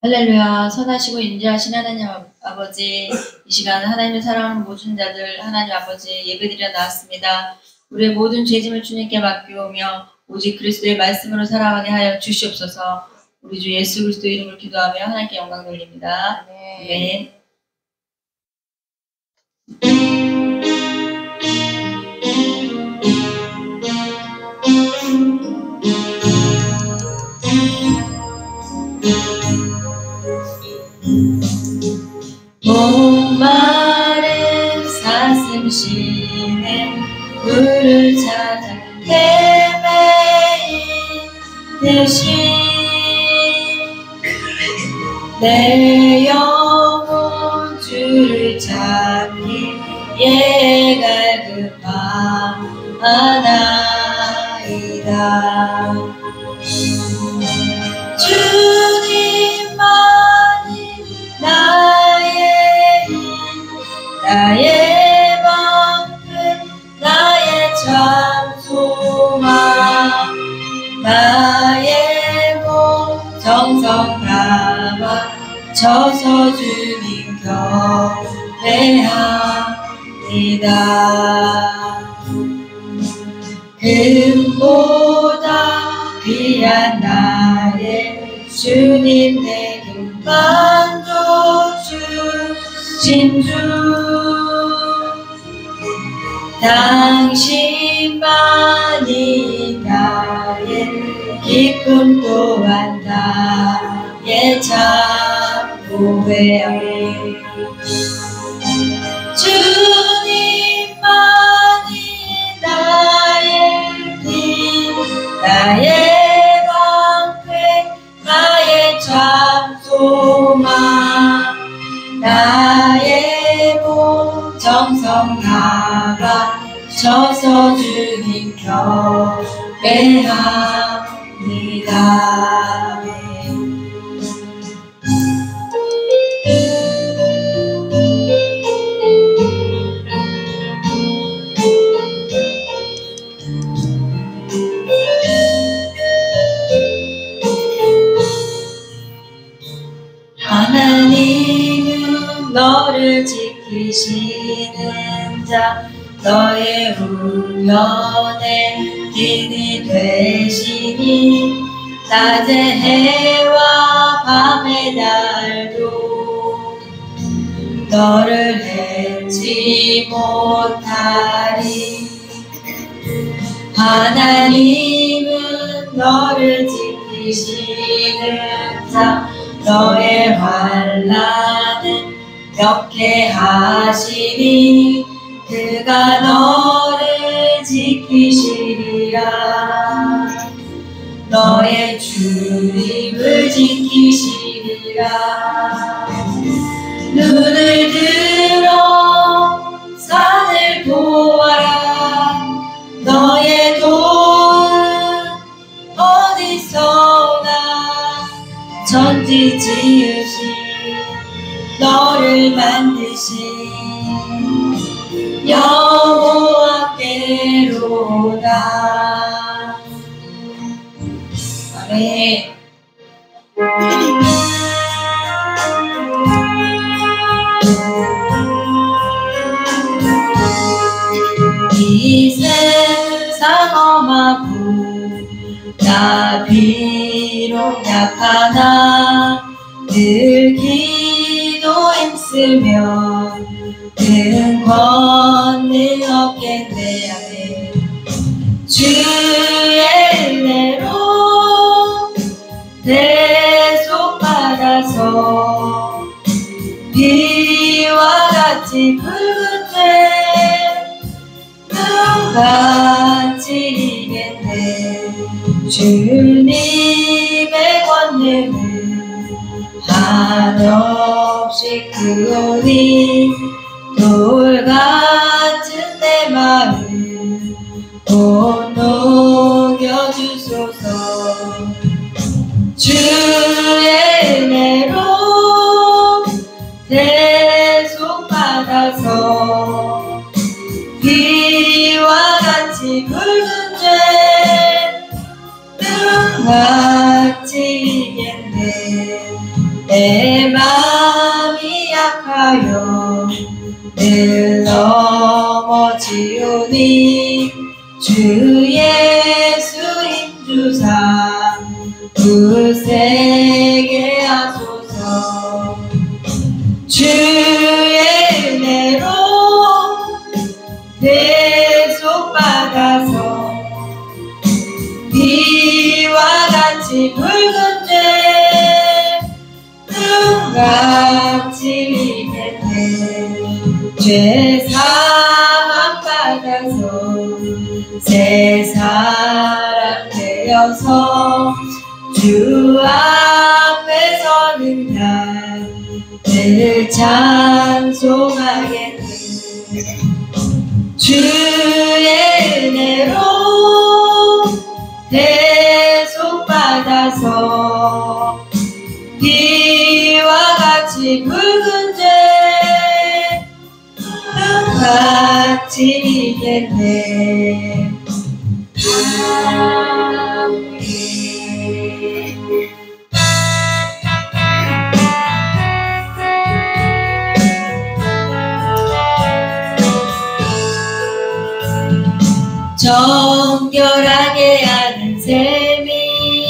할렐루야. 선하시고 인자하신 하나님 아버지, 이 시간 하나님을 사랑하는 모든 자들 하나님 아버지 예배드려 나왔습니다. 우리의 모든 죄짐을 주님께 맡기오며 오직 그리스도의 말씀으로 살아가게 하여 주시옵소서. 우리 주 예수 그리스도 이름으로 기도하며 하나님께 영광 돌립니다. 아멘. 목마른 사슴 쉬는 물을 찾아 헤매이듯이 내 영혼 주를 찾기에 갈급하나이다. 주님만이 나의 방패 나의 참 소망 나의 몸 정성 다 바쳐서 주님 경배합니다. 금보다 귀한 나의 주님 내게 만족 주신 주 당신만이 나의 기쁨 또한 나의 참 보배요. 주님만이 나의 힘 나의 방패 나의 참 소망 나의 몸 정성 다 바쳐서 주님 경배합니다. 하나님은 너를 지키시는 자 너의 우편에 딘이 되시니 낮에 해와 밤의 달도 너를 해치 못하리. 하나님은 너를 지키시는 자 너의 환난은 명쾌하시니 그가 너를 지키시리라. 너의 주님을 지키시리라. 눈을 들어 산을 보아라. 너의 도움은 어디서나 천지 지으신 너를 만드신 여호와께로다. 아멘. 이 세상 험하고 나 비록 약하나 늘 기도 힘쓰며 큰 권능 없겠네. 아멘. 주의 은혜로 대속받아서 비와 같이 붉은 죄 눈같이 이겠네. 주님의 권능은 한없이 크오니 돌 같은 내 마음 곧 녹여주소서. 주의 은혜로 대속받아서 비와 같이 붉은 죄 눈같이 이겠네. 내 마음이 약하여 늘 넘어지오니 주 예수 인주사 굳세게 하소서. 주의 은혜로 대속받아서 비와 같이 붉은 죄 눈같이 이겠네. 죄 사함 받아서 새 사람 되어서 주 앞에 서는 날 늘 찬송하겠네. 주의 은혜로 대속받아서 비와 같이 붉은 죄 눈같이 이겠네. 아멘. 정결하게 하는 셈이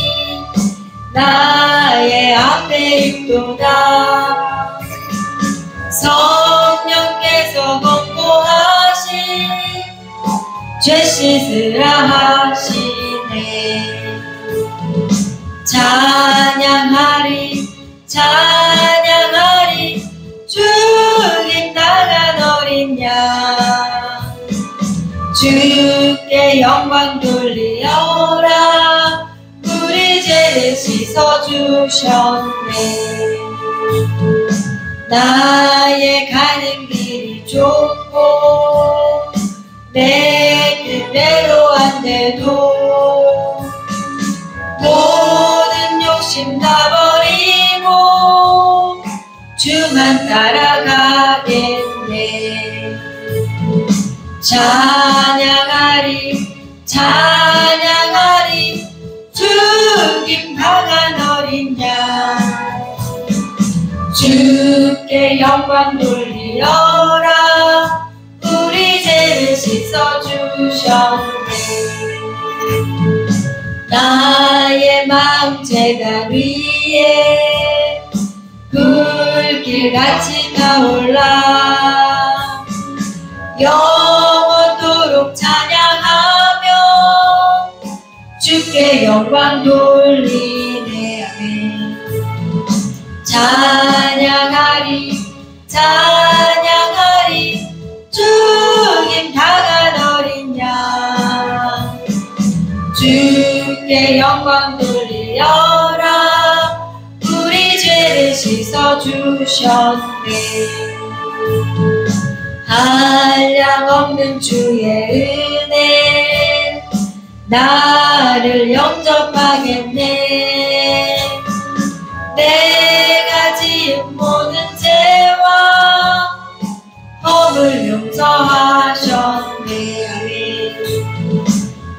나의 앞에 있도다. 성령께서 권고하신 죄 씻으라 하시네. 찬양하리 찬양하리 죽임 당한 어린 양 주께 영광 돌리어라. 우리 죄를 씻어주셨네. 나의 가는 길이 좁고 내 뜻대로 안 돼도 모든 욕심 다 버리고 주만 따라가겠네. 찬양하리 찬양하리 죽임 당한 어린 양 주께 영광 돌리어라. 우리 죄를 씻어주셨네. 나의 마음 제단 위에 불길같이 타올라. 영원토록 찬양하며 주께 영광 돌리네. 아멘. 찬양하리 찬양하리 죽임 당한 어린 양 주께 영광 돌리어라. 우리 죄를 씻어주셨네. 한량없는 주의 은혜 나를 영접하겠네. 내가 지은 모든 죄와 허물 용서하셨네. 아멘.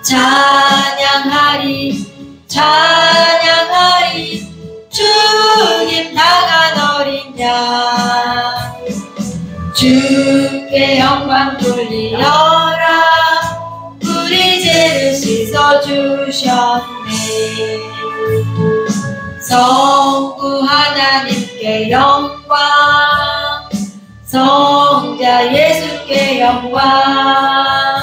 찬양하리 찬양하리 죽임 당한 어린 양 주께 영광 돌리어라. 우리 죄를 씻어주셨네. 성부 하나님께 영광 성자 예수께 영광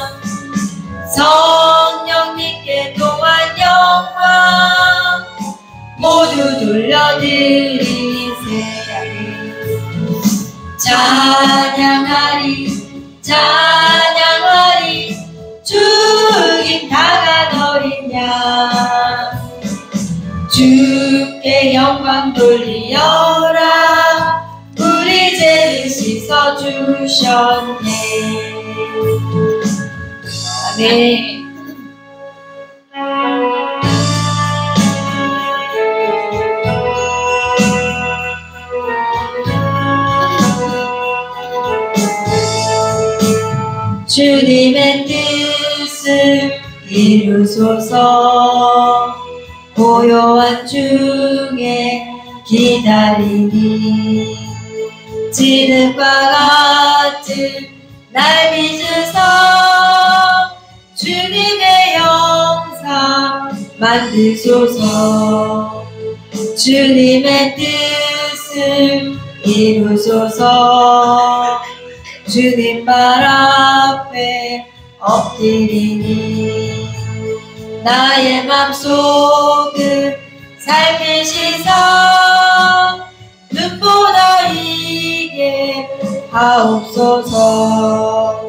성령님께 또한 영광 모두 돌려드리세. 찬양하리 찬양하리 죽임 당한 어린 양 주께 영광 돌리어라. 우리 죄를 씻어주셨네. 아멘. 주님의 뜻을 이루소서. 고요한 중에 기다리니 지름과 같은 날 빚으서 주님의 영상 만드소서. 주님의 뜻을 이루소서. 주님 발 앞에 엎드리니 나의 맘속을 살피시사 눈보다 이게 하옵소서.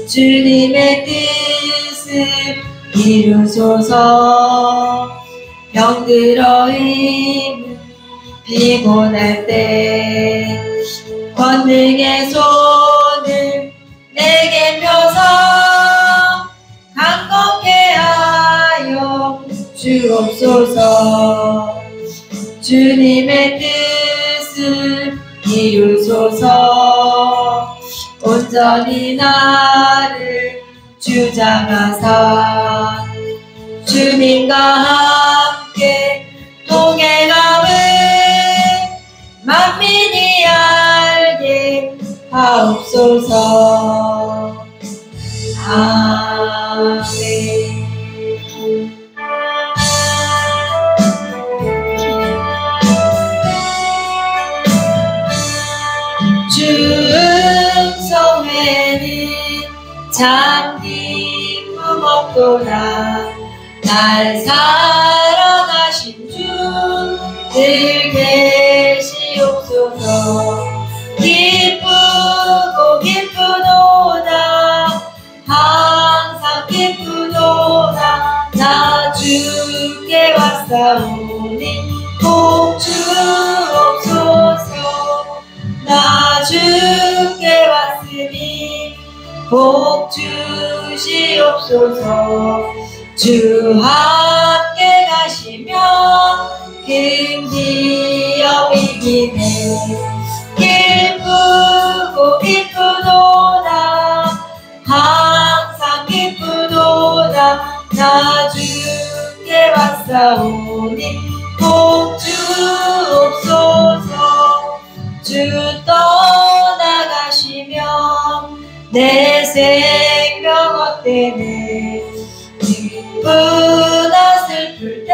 주님의 뜻을 이루소서. 병들어 힘은 피곤할 때 권능의 손을 내게 펴서 강건케 하여 주옵소서. 주님의 뜻을 이루소서. 온전히 나를 주장하사 주님과 함께 동행함을 만민이 알게 하옵소서. 아멘. 중성회는 잠긴 품없도다. 날 사랑하신 주 늘 계시옵소서. 기쁘고 기쁘도다. 항상 기쁘도다. 나 주께 왔사오니 복 주옵소서. 나 주께 왔으니 복 주시옵소서. 주 함께 가시면 금지어 이기네. 기쁘고 기쁘도다. 항상 기쁘도다. 나 주께 왔사오니 복 주옵소서. 주 떠나가시면 내 생명 헛되네. 기쁘나 슬플 때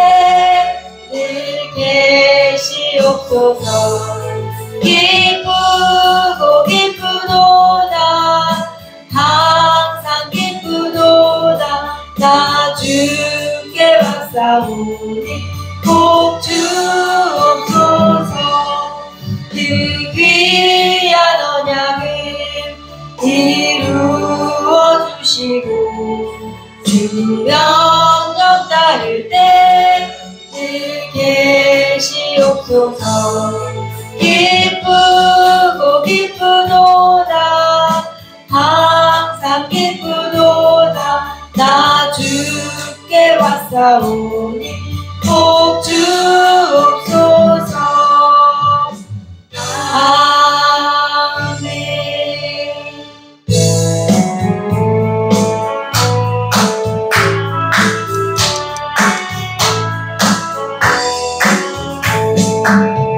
늘 계시옵소서. 기쁘고 기쁘도다. 항상 기쁘도다. 나 주께 왔사오니 복 주옵소서. 그 귀한 언약을 이루어 주시고 주 명령 따를 때 늘 계시옵소서. 기쁘고 기쁘도다. 항상 기쁘도다. 나 주께 왔사오니 복 주옵소서. 아멘.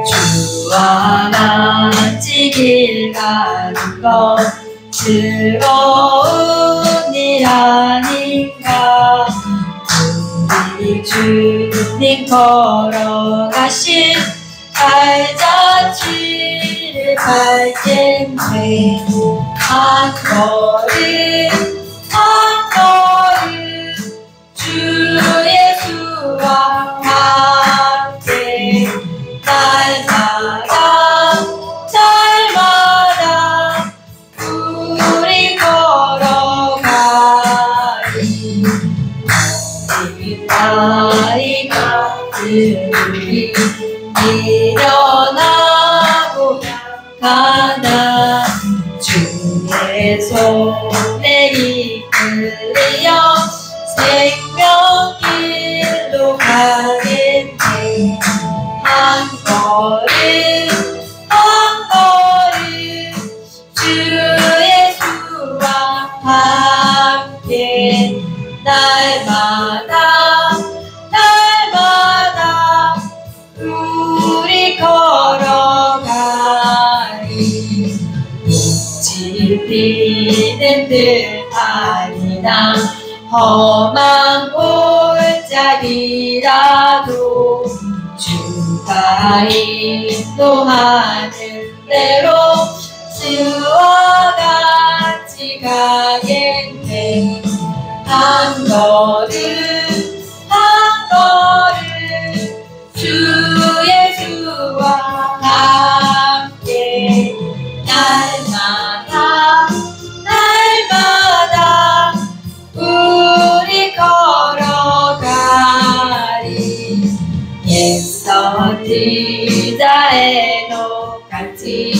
주와 같이 길 가는 것 즐거운 일 아닌가. 우리 주님 걸어가신 발자취를 밟겠네. 한 걸음 한 걸음 주 예수와 함께 날마다 날마다 우리 걸어가리. 나이가 들이 미련하고 가나 주의 손에 이끌려 생명길로 가겠네. 한 걸음 한 걸음 주 예수와 함께 날마다 날마다 우리 걸 것을 아니나 험한 골짜기라도 주가 인도하는 대로 주와 같이 가겠네. 한 걸음 한 걸음 주 예수와 함께 날마다 날마다 우리 걸어가리. 옛선 의자에 똑같이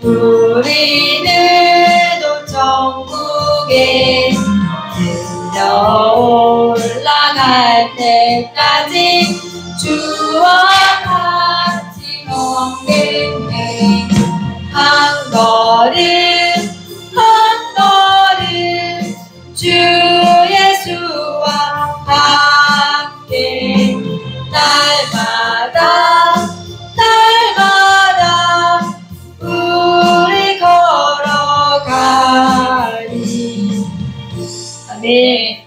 우리는 천국에 들어 올라갈 때까지 주와 같이 걷겠네. 한 걸음 한 걸음 주 예수와 함께 날마다 날마다 우리 걸어가리. 아멘.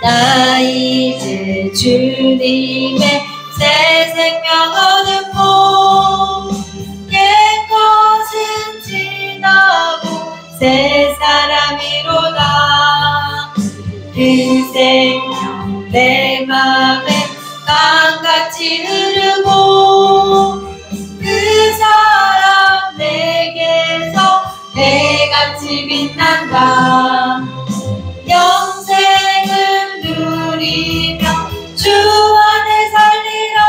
나 이제 주님의 새 생명 얻었고 옛 것은 지나고 새 사람이로다. 그 생명 내 맘에 강같이 흐르고 그 사랑 내게서 해같이 빛난다. 영생을 누리며 주 안에 살리라.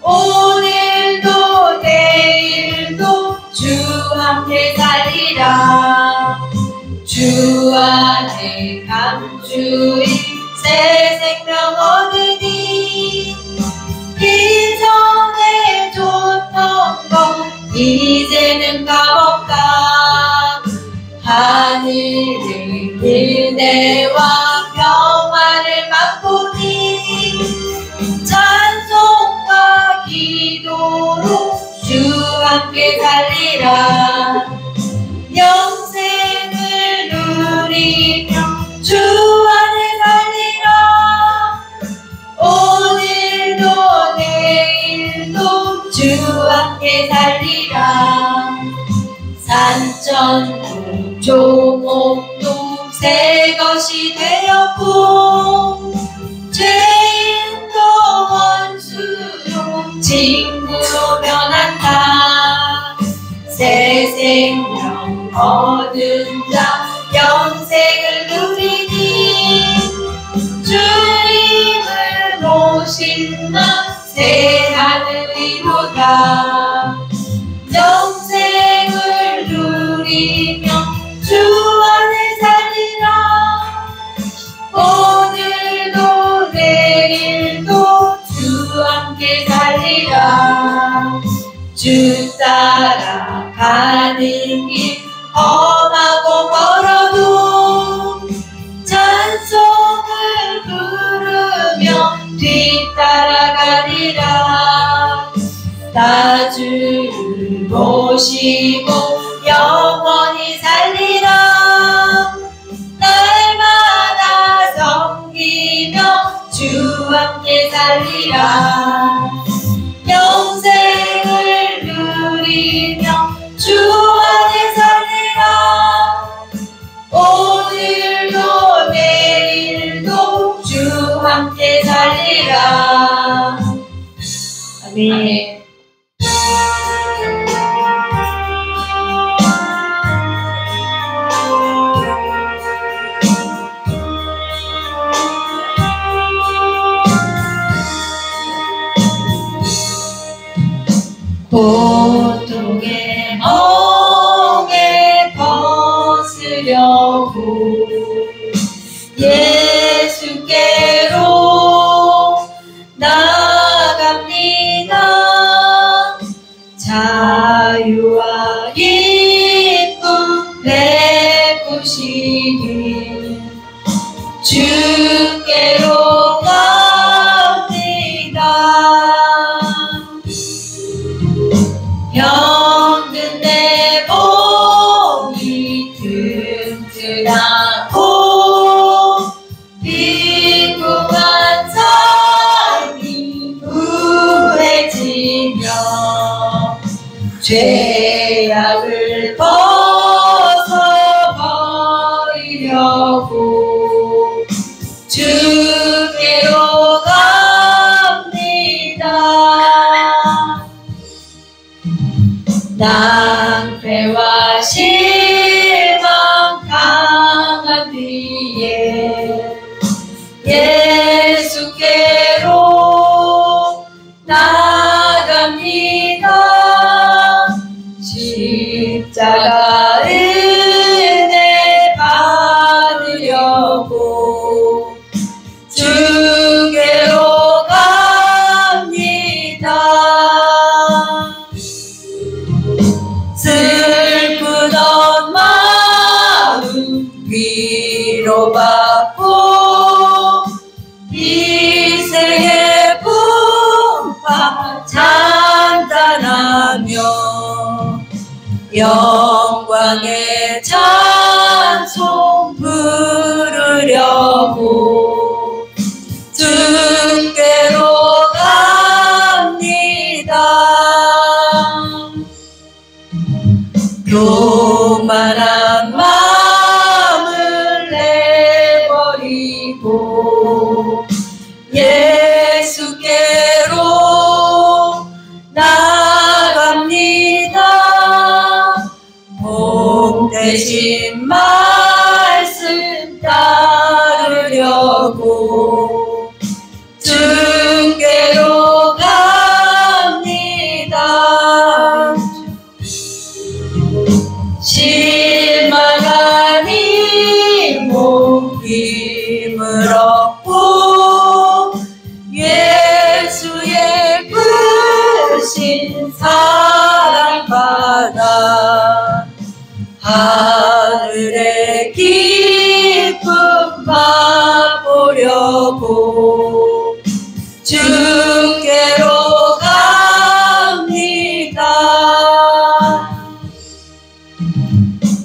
오늘도 내일도 주 함께 살리라. 주 안에 감주히 새 생명 얻으니 이전에 줬던 것 이제는 값없다. 하늘의 은혜와 평화를 맛보니 찬송과 기도로 주 함께 살리라. 영생을 누리며 주 안에 살리라. 오늘도 내일도 주 함께 살리라. 산천도 조목도 새 것이 되었고 죄인도 원수로 친구로 변한다. 새 생명 얻은 자 영생을 누리니 주님을 모신 나 새 하늘이로다. 영생을 누리며 주 안에 살리라. 오늘도 내일도 주 함께 살리라. 주 따라가는 길 험하고 멀어도 찬송을 부르며 뒤따라가리라. 나 주를 모시고 영원히 살리라. 날마다 섬기며 주 함께 살리라. 영생을 누리며 주 안에 살리라. 오늘도 내일도 주 함께 살리라. 아멘. 고통의 멍에 벗으려고 예수께로 나갑니다. 받으려고 주께로 갑니다. 낭패와 실망 당한 뒤에 예수께로 나갑니다. 십자가 은혜 받으려고 주께로 갑니다. 슬프던 마음 위로받고 인생의 풍파 장단하며 영광의 찬송 부르려고 주께로 갑니다. 교만한 마음을 내버리고 예수께로 나갑니다. 복 대신 말씀 따르려고 주께로 갑니다. 실망하니 못 힘을 얻고 예수의 크신 사랑받아 하늘의 기쁨 맛보려고 주께로 갑니다.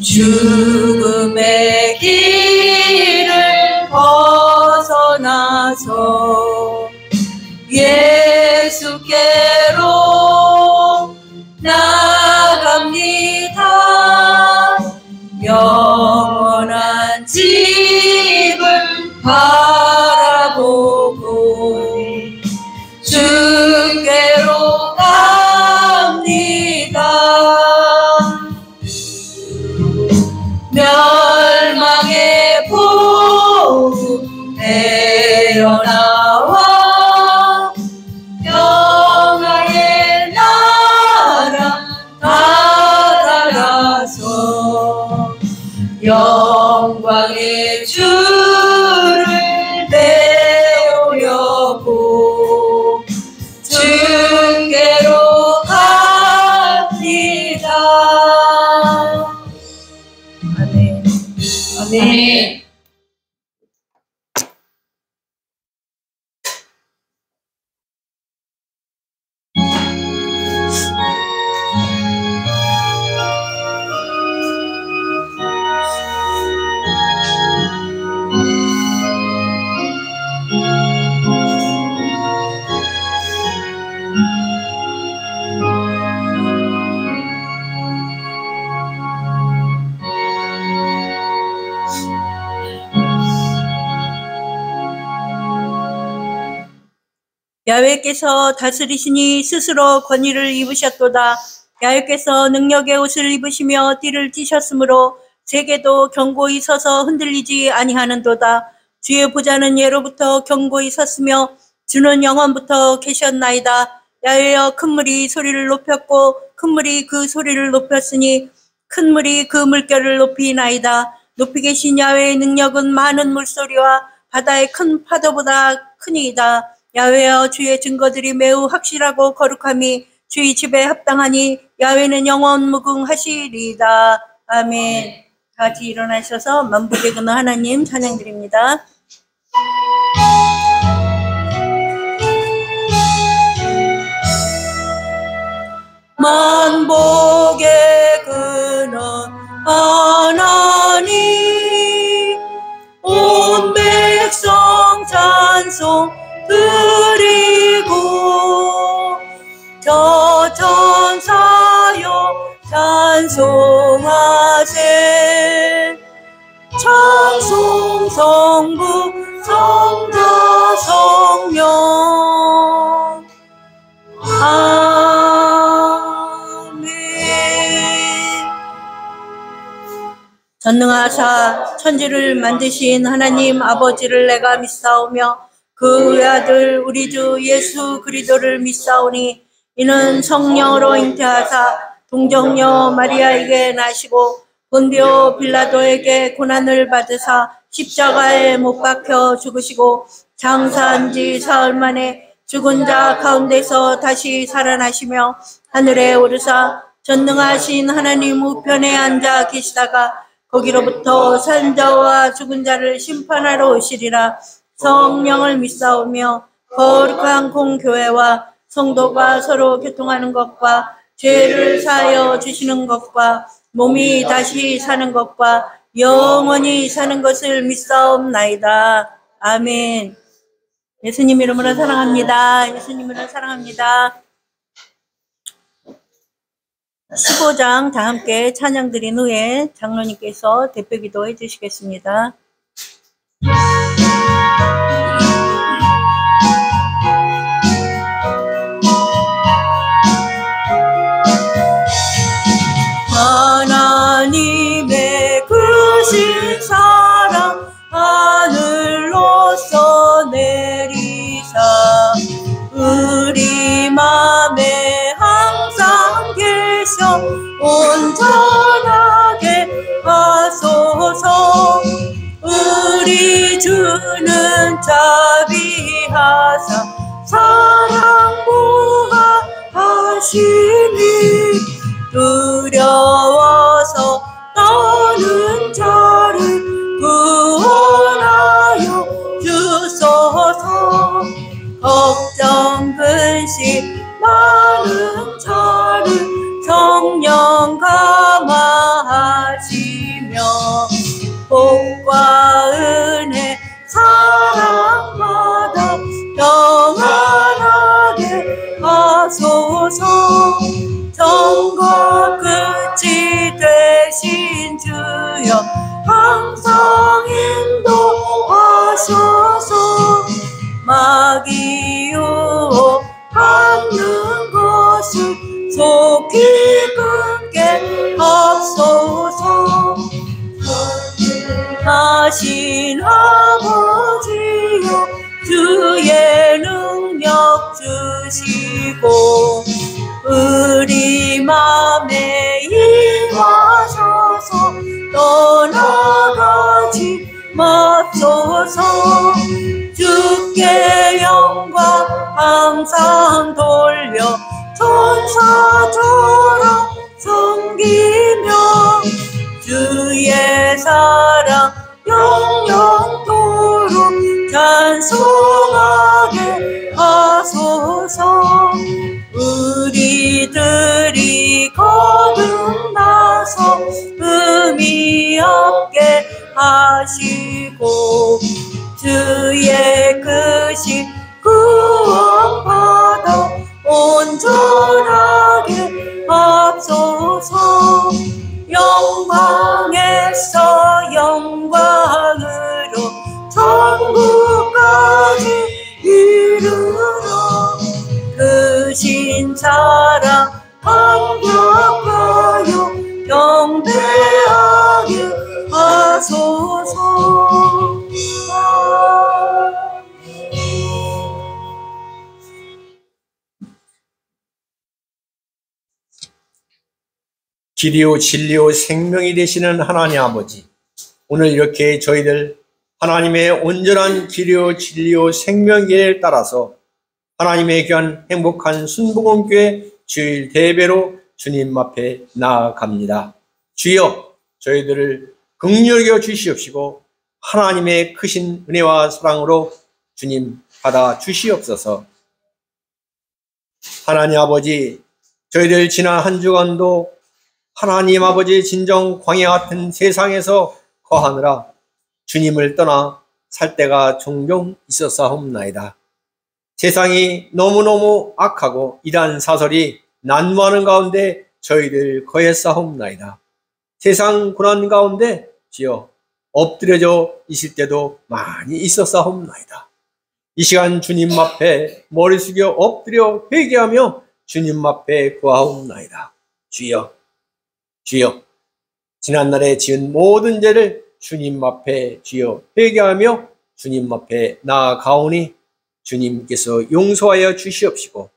죽음의 길을 벗어나서 예수께로 나갑니다. 영원한 집을 바라보고 주께로 갑니다. 멸망의 복음 되어나와 평화의 나라 다다라서 영광의 주를 배우려고 주께로 갑니다. 아멘. 아멘. 야훼께서 다스리시니 스스로 권위를 입으셨도다. 야훼께서 능력의 옷을 입으시며 띠를 띠셨으므로 세계도 견고히 서서 흔들리지 아니하는도다. 주의 보좌는 예로부터 견고히 섰으며 주는 영원부터 계셨나이다. 야훼여, 큰 물이 소리를 높였고 큰 물이 그 소리를 높였으니 큰 물이 그 물결을 높이나이다. 높이 계신 야훼의 능력은 많은 물소리와 바다의 큰 파도보다 크니이다. 야훼여, 주의 증거들이 매우 확실하고 거룩함이 주의 집에 합당하니 야훼는 영원 무궁하시리이다. 아멘. 같이 일어나셔서 만복의 근원 하나님 찬양드립니다. 만복의 근원 하나님, 온 백성 찬송 드리고 저 천사여 찬송하세. 찬송 성부 성자 성령 아멘. 전능하사 천지를 만드신 하나님 아버지를 내가 믿사오며 그 외아들 우리 주 예수 그리스도를 믿사오니 이는 성령으로 잉태하사 동정녀 마리아에게 나시고 본디오 빌라도에게 고난을 받으사 십자가에 못 박혀 죽으시고 장사한 지 사흘 만에 죽은 자 가운데서 다시 살아나시며 하늘에 오르사 전능하신 하나님 우편에 앉아 계시다가 거기로부터 산 자와 죽은 자를 심판하러 오시리라. 성령을 믿사오며 거룩한 공교회와 성도가 서로 교통하는 것과 죄를 사하여 주시는 것과 몸이 다시 사는 것과 영원히 사는 것을 믿사옵나이다. 아멘. 예수님 이름으로 사랑합니다. 예수님으로 사랑합니다. 15장 다 함께 찬양 드린 후에 장로님께서 대표 기도해 주시겠습니다. 하나님의 크신 사랑 하늘로서 내리사 우리 맘에 항상 계셔 온전하게 하소서. 우리 주는 자비하사 사랑 무한하시니 두려워서 떠는 자를 구원하여 주소서. 걱정 근심 많은 자를 성령 감화하시며 복과 은혜 사랑받아 평안하게 하소서. 전과 끝이 되신 주여 항상 인도하소서. 마귀 유혹하는 것을 속히 끊게 하소서. 하신 아버지여 주의 능력 주시고 우리 맘에 임하셔서 떠나가지 맙소서. 주께 영광 항상 돌려 천사처럼 섬기며 주의 사랑 영영토록 찬송하게 하소서. 우리들이 거듭나서 의미 없게 하시고 주의 크신 구원받아 온전하게 하소서. 영광에서 영광으로 천국까지 이르러 크신 사랑 감격하여 경배하게 하소서. 길이요 진리요 생명이 되시는 하나님 아버지, 오늘 이렇게 저희들 하나님의 온전한 길이요 진리요 생명에 따라서 하나님의 귀한 행복한 순복음교회 주일 대배로 주님 앞에 나아갑니다. 주여, 저희들을 긍휼히 여겨 주시옵시고 하나님의 크신 은혜와 사랑으로 주님 받아 주시옵소서. 하나님 아버지, 저희들 지난 한 주간도 하나님 아버지 진정 광야 같은 세상에서 거하느라 주님을 떠나 살 때가 종종 있었사옵나이다. 세상이 너무너무 악하고 이단 사설이 난무하는 가운데 저희들 거했사옵나이다. 세상 고난 가운데 주여 엎드려져 있을 때도 많이 있었사옵나이다. 이 시간 주님 앞에 머리 숙여 엎드려 회개하며 주님 앞에 구하옵나이다. 주여, 주여, 지난날에 지은 모든 죄를 주님 앞에 주여 회개하며 주님 앞에 나아가오니 주님께서 용서하여 주시옵시고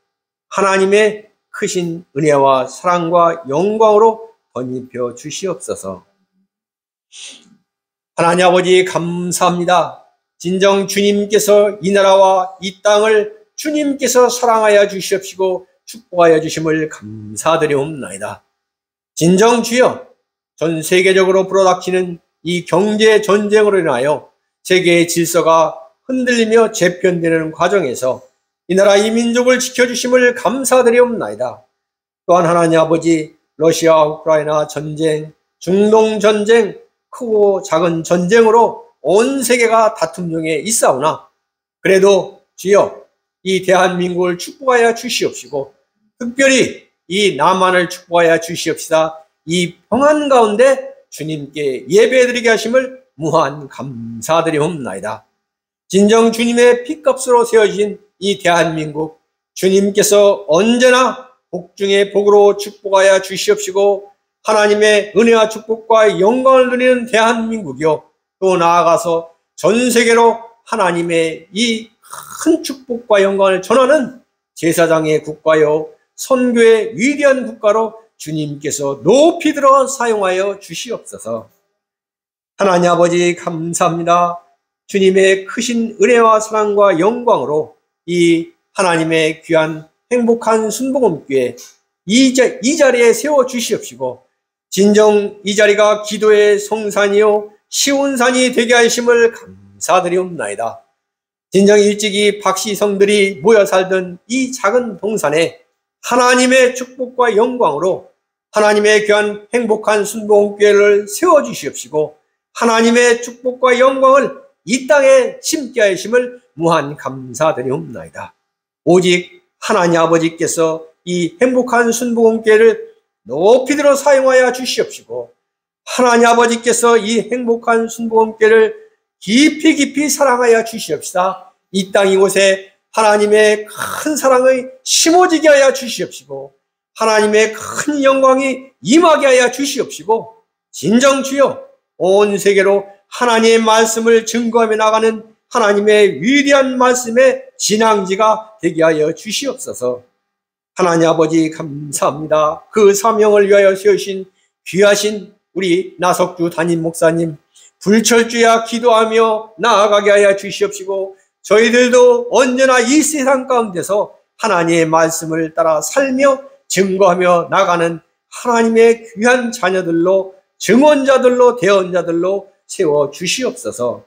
하나님의 크신 은혜와 사랑과 영광으로 번입혀 주시옵소서. 하나님 아버지 감사합니다. 진정 주님께서 이 나라와 이 땅을 주님께서 사랑하여 주시옵시고 축복하여 주심을 감사드리옵나이다. 진정 주여, 전 세계적으로 불어닥치는 이 경제 전쟁으로 인하여 세계의 질서가 흔들리며 재편되는 과정에서 이 나라 이 민족을 지켜주심을 감사드리옵나이다. 또한 하나님 아버지, 러시아 우크라이나 전쟁, 중동 전쟁, 크고 작은 전쟁으로 온 세계가 다툼 중에 있사오나 그래도 주여 이 대한민국을 축복하여 주시옵시고 특별히 이 남한을 축복하여 주시옵시다. 이 평안 가운데 주님께 예배드리게 하심을 무한 감사드리옵나이다. 진정 주님의 피값으로 세워진 이 대한민국, 주님께서 언제나 복 중에 복으로 축복하여 주시옵시고 하나님의 은혜와 축복과 영광을 누리는 대한민국이요, 또 나아가서 전 세계로 하나님의 이 큰 축복과 영광을 전하는 제사장의 국가요, 선교의 위대한 국가로 주님께서 높이 들어 사용하여 주시옵소서. 하나님 아버지 감사합니다. 주님의 크신 은혜와 사랑과 영광으로 이 하나님의 귀한 행복한 순복음교회 이 자리에 세워 주시옵시고 진정 이 자리가 기도의 성산이요 시온산이 되게 하심을 감사드리옵나이다. 진정 일찍이 박씨성들이 모여 살던 이 작은 동산에 하나님의 축복과 영광으로 하나님의 귀한 행복한 순복음교회를 세워 주시옵시고 하나님의 축복과 영광을 이 땅에 심게 하심을 무한 감사드리옵나이다. 오직 하나님 아버지께서 이 행복한 순복음교회를 높이 들어 사용하여 주시옵시고 하나님 아버지께서 이 행복한 순복음교회를 깊이 깊이 사랑하여 주시옵시다. 이 땅 이곳에 하나님의 큰 사랑의 심어지게 하여 주시옵시고 하나님의 큰 영광이 임하게 하여 주시옵시고 진정 주여 온 세계로 하나님의 말씀을 증거하며 나가는 하나님의 위대한 말씀의 진앙지가 되게 하여 주시옵소서. 하나님 아버지 감사합니다. 그 사명을 위하여 세우신 귀하신 우리 나석주 담임 목사님 불철주야 기도하며 나아가게 하여 주시옵시고 저희들도 언제나 이 세상 가운데서 하나님의 말씀을 따라 살며 증거하며 나가는 하나님의 귀한 자녀들로 증언자들로 대언자들로 세워 주시옵소서.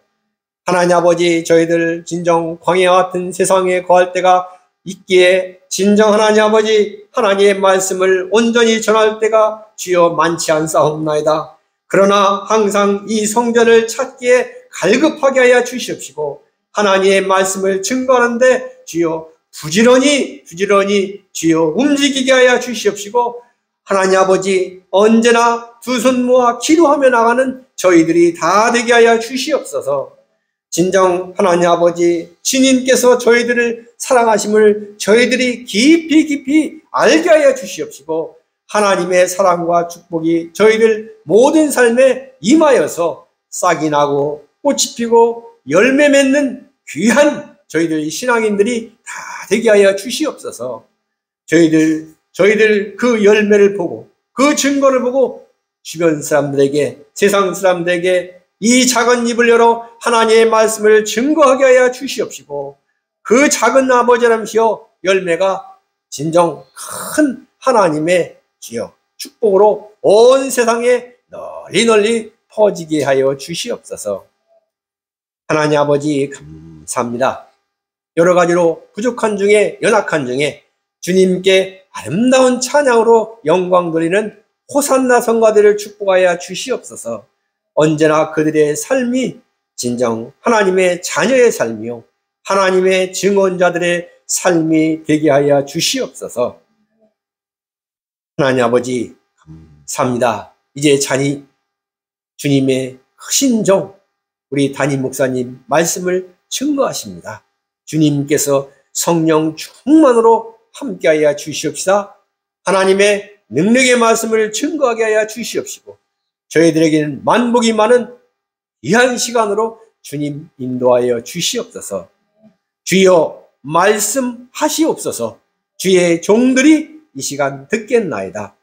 하나님 아버지 저희들 진정 광야와 같은 세상에 거할 때가 있기에 진정 하나님 아버지 하나님의 말씀을 온전히 전할 때가 주여 많지 않사옵나이다. 그러나 항상 이 성전을 찾기에 갈급하게 하여 주시옵시고 하나님의 말씀을 증거하는데 주여 부지런히 주여 움직이게 하여 주시옵시고 하나님 아버지 언제나 두 손 모아 기도하며 나가는 저희들이 다 되게 하여 주시옵소서. 진정 하나님 아버지 주님께서 저희들을 사랑하심을 저희들이 깊이 깊이 알게 하여 주시옵시고 하나님의 사랑과 축복이 저희들 모든 삶에 임하여서 싹이 나고 꽃이 피고 열매 맺는 귀한 저희들 신앙인들이 다 되게 하여 주시옵소서. 저희들 그 열매를 보고 그 증거를 보고 주변 사람들에게 세상 사람들에게 이 작은 입을 열어 하나님의 말씀을 증거하게 하여 주시옵시고 그 작은 아버지람시여 열매가 진정 큰 하나님의 주여 축복으로 온 세상에 널리 퍼지게 하여 주시옵소서. 하나님 아버지 감사합니다. 여러 가지로 부족한 중에 연약한 중에 주님께 아름다운 찬양으로 영광 돌리는 호산나 성가들을 축복하여 주시옵소서. 언제나 그들의 삶이 진정 하나님의 자녀의 삶이요 하나님의 증언자들의 삶이 되게 하여 주시옵소서. 하나님 아버지 감사합니다. 이제 자니 주님의 크신 종 우리 담임 목사님 말씀을 증거하십니다. 주님께서 성령 충만으로 함께하여 주시옵시다. 하나님의 능력의 말씀을 증거하게 하여 주시옵시고 저희들에게는 만복이 많은 귀한 시간으로 주님 인도하여 주시옵소서. 주여 말씀하시옵소서. 주의 종들이 이 시간 듣겠나이다.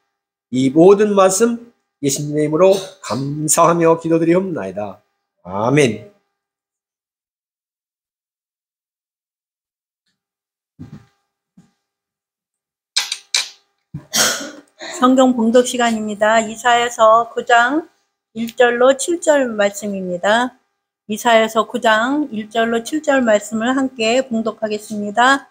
이 모든 말씀 예수님의 이름으로 감사하며 기도드리옵나이다. 아멘. 성경 봉독 시간입니다. 이사야서 9장 1절로 7절 말씀입니다. 이사야서 9장 1절로 7절 말씀을 함께 봉독하겠습니다.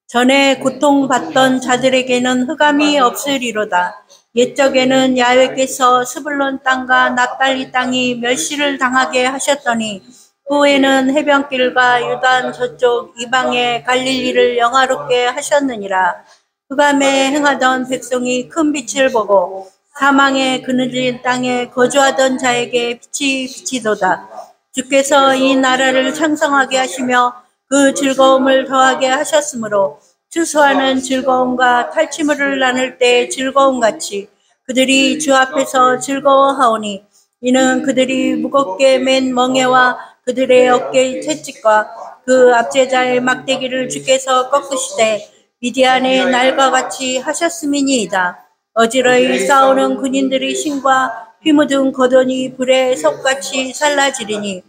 전에 고통받던 자들에게는 흑암이 없으리로다. 옛적에는 야훼께서 스불론 땅과 납달리 땅이 멸시를 당하게 하셨더니 후에는 해변길과 요단 저쪽 이방의 갈릴리를 영화롭게 하셨느니라. 흑암에 행하던 백성이 큰 빛을 보고 사망의 그늘진 땅에 거주하던 자에게 빛이 비치도다. 주께서 이 나라를 창성하게 하시며 그 즐거움을 더하게 하셨으므로 추수하는 즐거움과 탈취물을 나눌 때 즐거움같이 그들이 주 앞에서 즐거워하오니 이는 그들이 무겁게 맨 멍에와 그들의 어깨의 채찍과 그 압제자의 막대기를 주께서 꺾으시되 미디안의 날과 같이 하셨음이니이다. 어지러이 싸우는 군인들의 신과 피 묻은 겉옷이 불에 석같이 살라지리니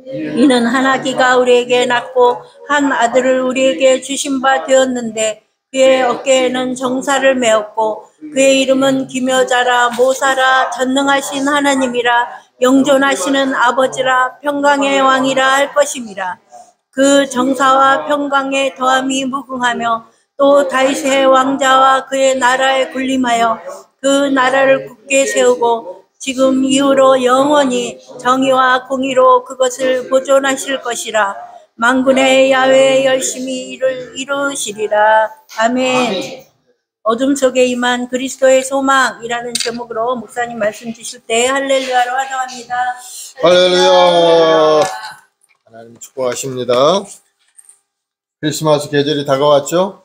이는 한 아기가 우리에게 낳고 한 아들을 우리에게 주신 바 되었는데 그의 어깨에는 정사를 메었고 그의 이름은 기묘자라 모사라 전능하신 하나님이라 영존하시는 아버지라 평강의 왕이라 할 것임이라. 그 정사와 평강의 더함이 무궁하며 또 다윗의 왕자와 그의 나라에 군림하여 그 나라를 굳게 세우고 지금 이후로 영원히 정의와 공의로 그것을 보존하실 것이라. 만군의 야훼 열심히 이를 이루시리라. 아멘. 어둠 속에 임한 그리스도의 소망이라는 제목으로 목사님 말씀 주실 때 할렐루야로 환영합니다. 할렐루야. 하나님 축복하십니다. 크리스마스 계절이 다가왔죠?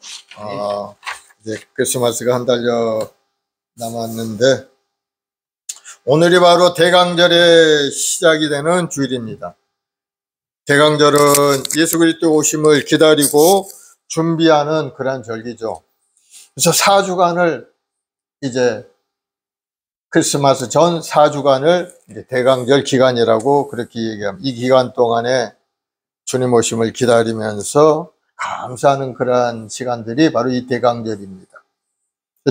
이제 크리스마스가 한 달여 남았는데 오늘이 바로 대강절의 시작이 되는 주일입니다. 대강절은 예수 그리스도 오심을 기다리고 준비하는 그런 절기죠. 그래서 4주간을 이제 크리스마스 전 4주간을 이제 대강절 기간이라고 그렇게 얘기합니다. 이 기간 동안에 주님 오심을 기다리면서 감사하는 그러한 시간들이 바로 이 대강절입니다.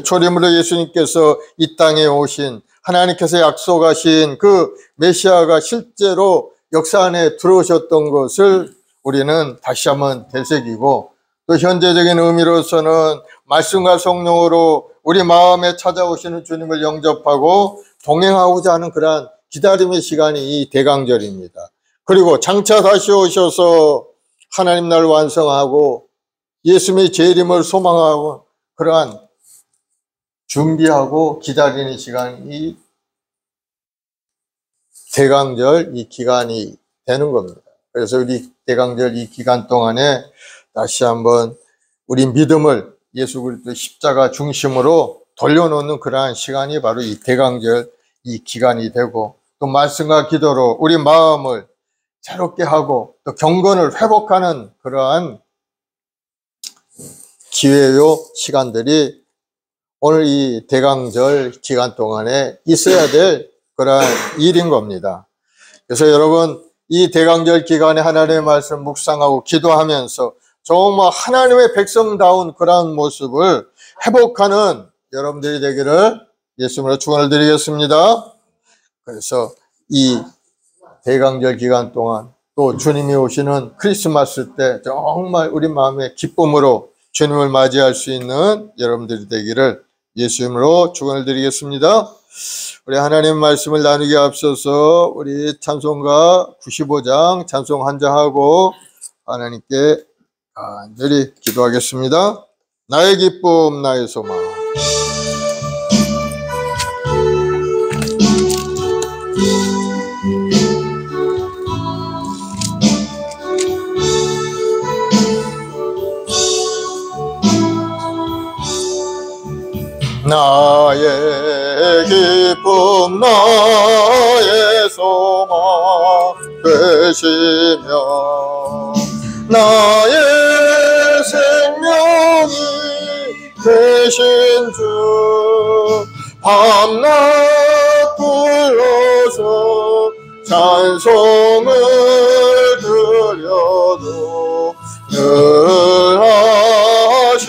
초림으로 예수님께서 이 땅에 오신 하나님께서 약속하신 그 메시아가 실제로 역사 안에 들어오셨던 것을 우리는 다시 한번 되새기고 또 현재적인 의미로서는 말씀과 성령으로 우리 마음에 찾아오시는 주님을 영접하고 동행하고자 하는 그러한 기다림의 시간이 이 대강절입니다. 그리고 장차 다시 오셔서 하나님 나라를 완성하고 예수님의 재림을 소망하고 그러한 준비하고 기다리는 시간이 대강절 이 기간이 되는 겁니다. 그래서 우리 대강절 이 기간 동안에 다시 한번 우리 믿음을 예수 그리스도 십자가 중심으로 돌려놓는 그러한 시간이 바로 이 대강절 이 기간이 되고 또 말씀과 기도로 우리 마음을 새롭게 하고 또 경건을 회복하는 그러한 기회요 시간들이 오늘 이 대강절 기간 동안에 있어야 될 그러한 일인 겁니다. 그래서 여러분 이 대강절 기간에 하나님의 말씀 묵상하고 기도하면서 정말 하나님의 백성다운 그러한 모습을 회복하는 여러분들이 되기를 예수님으로 축원을 드리겠습니다. 그래서 이 대강절 기간 동안 또 주님이 오시는 크리스마스 때 정말 우리 마음의 기쁨으로 주님을 맞이할 수 있는 여러분들이 되기를 예수님으로 축원을 드리겠습니다. 우리 하나님 말씀을 나누기 앞서서 우리 찬송가 95장 찬송 한 장하고 하나님께 간절히 기도하겠습니다. 나의 기쁨 나의 소망. 하시며 나의 생명이 되신 주 밤낮 불러서 찬송을 드려도 늘 하신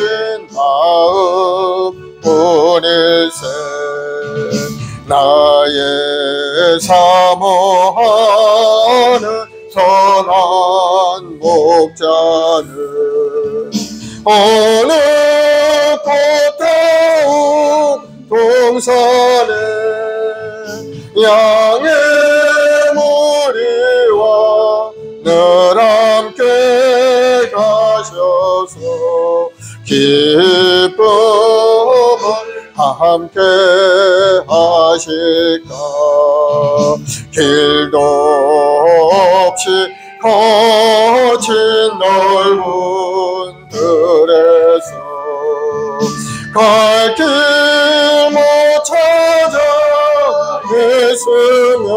마음 뿐일세 나의 사모하는 선한 목자는 어느 꽃다운 동산에 양의 무리와 늘 함께 가셔서 기쁨을 함께 하실까 길도 없이 거친 넓은 들에서 갈 길 못 찾아 애쓰며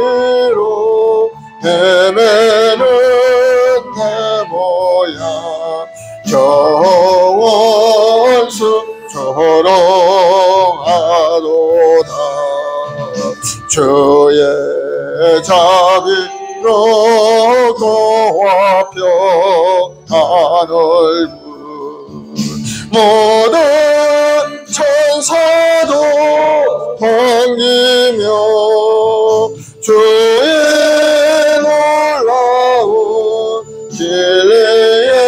이리저리로 헤매는 내 모양 원수처럼 하도다 주의 자비로 고와 평안을 모든 천사도 반기며 주의 놀라운 진리의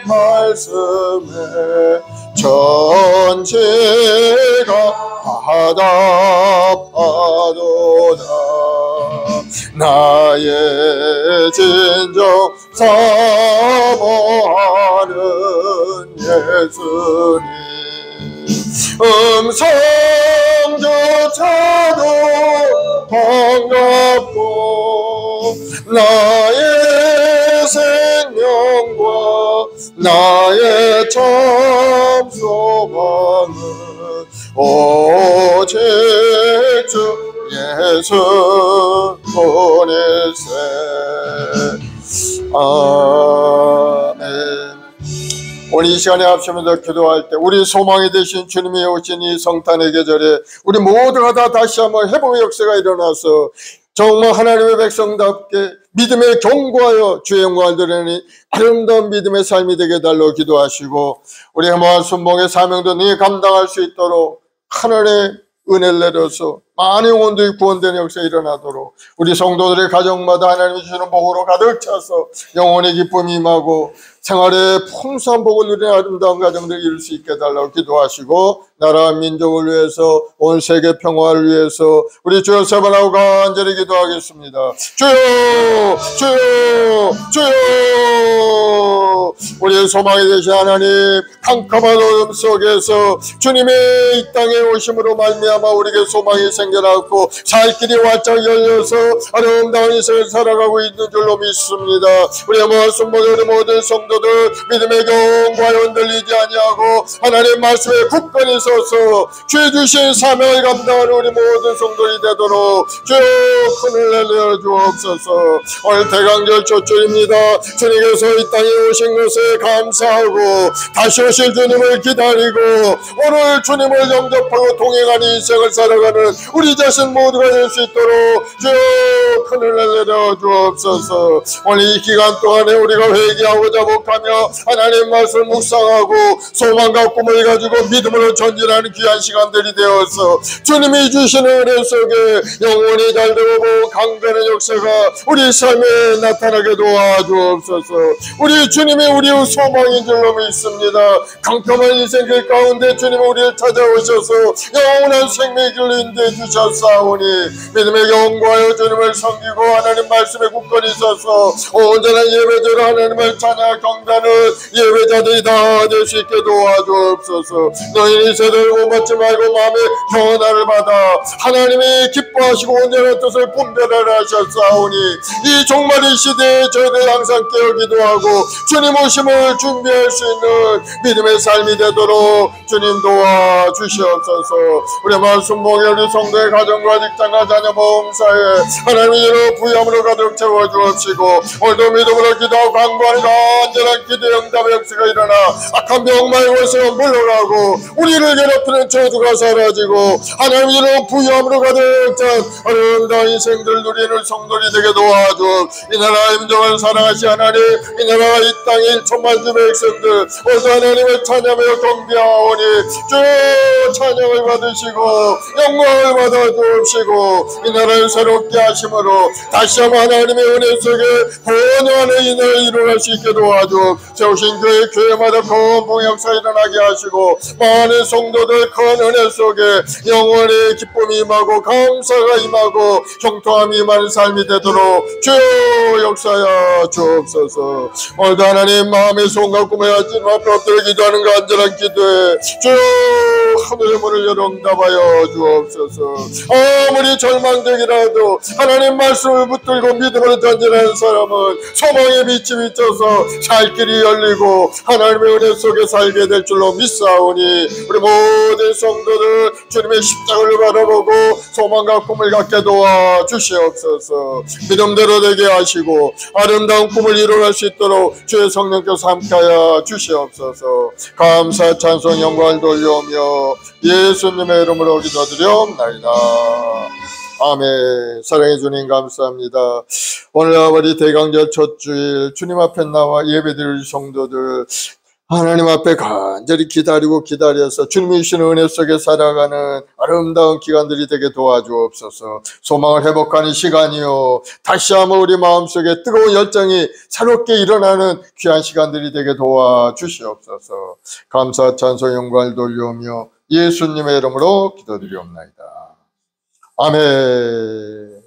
말씀에 전체가 화답하도다 나의 진정 사모하는 예수님 음성조차도 반갑고 나의 생명과 나의 참 소망은 오직 주 예수뿐일세 아멘. 오늘 이 시간에 합심해서 기도할 때 우리 소망이 되신 주님이 오신 이 성탄의 계절에 우리 모두가 다 다시 한번 회복의 역사가 일어나서 정말 하나님의 백성답게 믿음에 견고하여 주의 영광을 드리니 아름다운 믿음의 삶이 되게 달라고 기도하시고 우리 모아 순봉의 사명도 능히 감당할 수 있도록 하늘의 은혜를 내려서 많은 영혼들이 구원되는 역사가 일어나도록 우리 성도들의 가정마다 하나님이 주시는 복으로 가득 차서 영혼의 기쁨이 임하고 생활의 풍성한 복을 누리는 아름다운 가정들을 이룰 수 있게 해달라고 기도하시고 나라와 민족을 위해서 온 세계 평화를 위해서 우리 주여 세 번 하고 간절히 기도하겠습니다. 주여 주여 주여 우리의 소망이 되신 하나님 캄캄한 어둠 속에서 주님의 이 땅에 오심으로 말미암아 우리에게 소망이 생겨났고 살 길이 활짝 열려서 아름다운 인생을 살아가고 있는 줄로 믿습니다. 우리의 모든 우리 모든 성도들 믿음의 견고하여 흔들리지 아니하고 하나님 말씀에 굳건히 서서 주의 주신 사명을 감당하는 우리 모든 성도들이 되도록 주여 큰 은혜를 내려주옵소서. 오늘 대강절 초절입니다. 주님께서 이 땅에 오신 것에 감사하고 다시 오실 주님을 기다리고 오늘 주님을 영접하고 동행하는 인생을 살아가는 우리 자신 모두가 될 수 있도록 주여 큰 은혜를 내려주옵소서. 오늘 이 기간 동안에 우리가 회개하고 자복하며 하나님 말씀을 묵상하고 소망과 꿈을 가지고 믿음으로 전진하는 귀한 시간들이 되어서 주님이 주시는 은혜 속에 영원히 잘되고 강건한 역사가 우리 삶에 나타나게 도와주옵소서. 우리 주님이 우리의 소망인 줄로 믿습니다. 캄캄한 인생길 가운데 주님은 우리를 찾아오셔서 영원한 생명의 길로 인도해 주셨사오니 믿음의 견고하여 주님을 섬기고 하나님 말씀에 굳건히 있어서 온전한 예배대로 하나님을 찬양 경배하는 예배자들이 다 될 수 있게 도와주옵소서. 너희는 이 세대를 오받지 말고 마음의 변화를 받아 하나님이 기뻐하시고 온전한 뜻을 분별하라 하셨사오니 이 종말의 시대에 저희들 항상 깨어 기도하고 주님 오심을 준비할 수 있는 믿음의 삶이 되도록 주님 도와주시옵소서. 우리 말씀 목에 우리 성도의 가정과 직장과 자녀 보험사에 하나님의 이로 부여함으로 가득 채워주옵시고 오늘도 믿음으로 기도하고 강구하는 간절한 기도의 응답의 역사가 일어나 악한 병마의 원수가 물러가고 우리를 괴롭히는 저주가 사라지고 하나님의 이로 부여함으로 가득 찬 아름다운 인생들 누리는 성도들이 되게 도와줘. 이 나라 임종을 사랑하시 하나님, 이 나라 이 땅의 1천만 주 백성들 오늘 하나님을 찬양하며 경배하오니 주 찬양을 받으시고 영광을 받아 주옵시고 이 나라를 새롭게 하심으로 다시 한번 하나님의 은혜 속에 번영하는 이 나라를 이루어갈 수 있게 도와줘. 세우신 교회마다 큰 봉역사 일어나게 하시고 많은 성도들 큰 은혜 속에 영원히 기쁨이 임하고 감사가 임하고 형통함이 임하는 삶이 되도록 주여 역사하여 주옵소서. 오늘도 하나님 마음의 소원과 꿈에 하신 앞에 엎드려 기도하는 간절한 기도에 주여 하늘의 문을 열어 응답하여 주옵소서. 아무리 절망적이라도 하나님 말씀을 붙들고 믿음으로 전진하는 사람은 소망의 빛이 비쳐서 살 길이 열리고 하나님의 은혜 속에 살게 될 줄로 믿사오니 우리 모든 성도들 주님의 십자가를 바라보고 소망과 꿈을 갖게 도와주시옵소서. 믿음대로 되게 하시고 아름다운 꿈을 이뤄갈 수 있도록 주의 성령께서 함께하여 주시옵소서. 감사 찬송 영광을 돌려오며 예수님의 이름으로 기도드리옵나이다. 아멘. 사랑해 주님 감사합니다. 오늘 아버지 대강절 첫 주일 주님 앞에 나와 예배드릴 성도들 하나님 앞에 간절히 기다려서 주님이 주시는 은혜 속에 살아가는 아름다운 기간들이 되게 도와주옵소서. 소망을 회복하는 시간이요 다시 한번 우리 마음속에 뜨거운 열정이 새롭게 일어나는 귀한 시간들이 되게 도와주시옵소서. 감사 찬송 영광을 돌려오며 예수님의 이름으로 기도드리옵나이다. 아멘.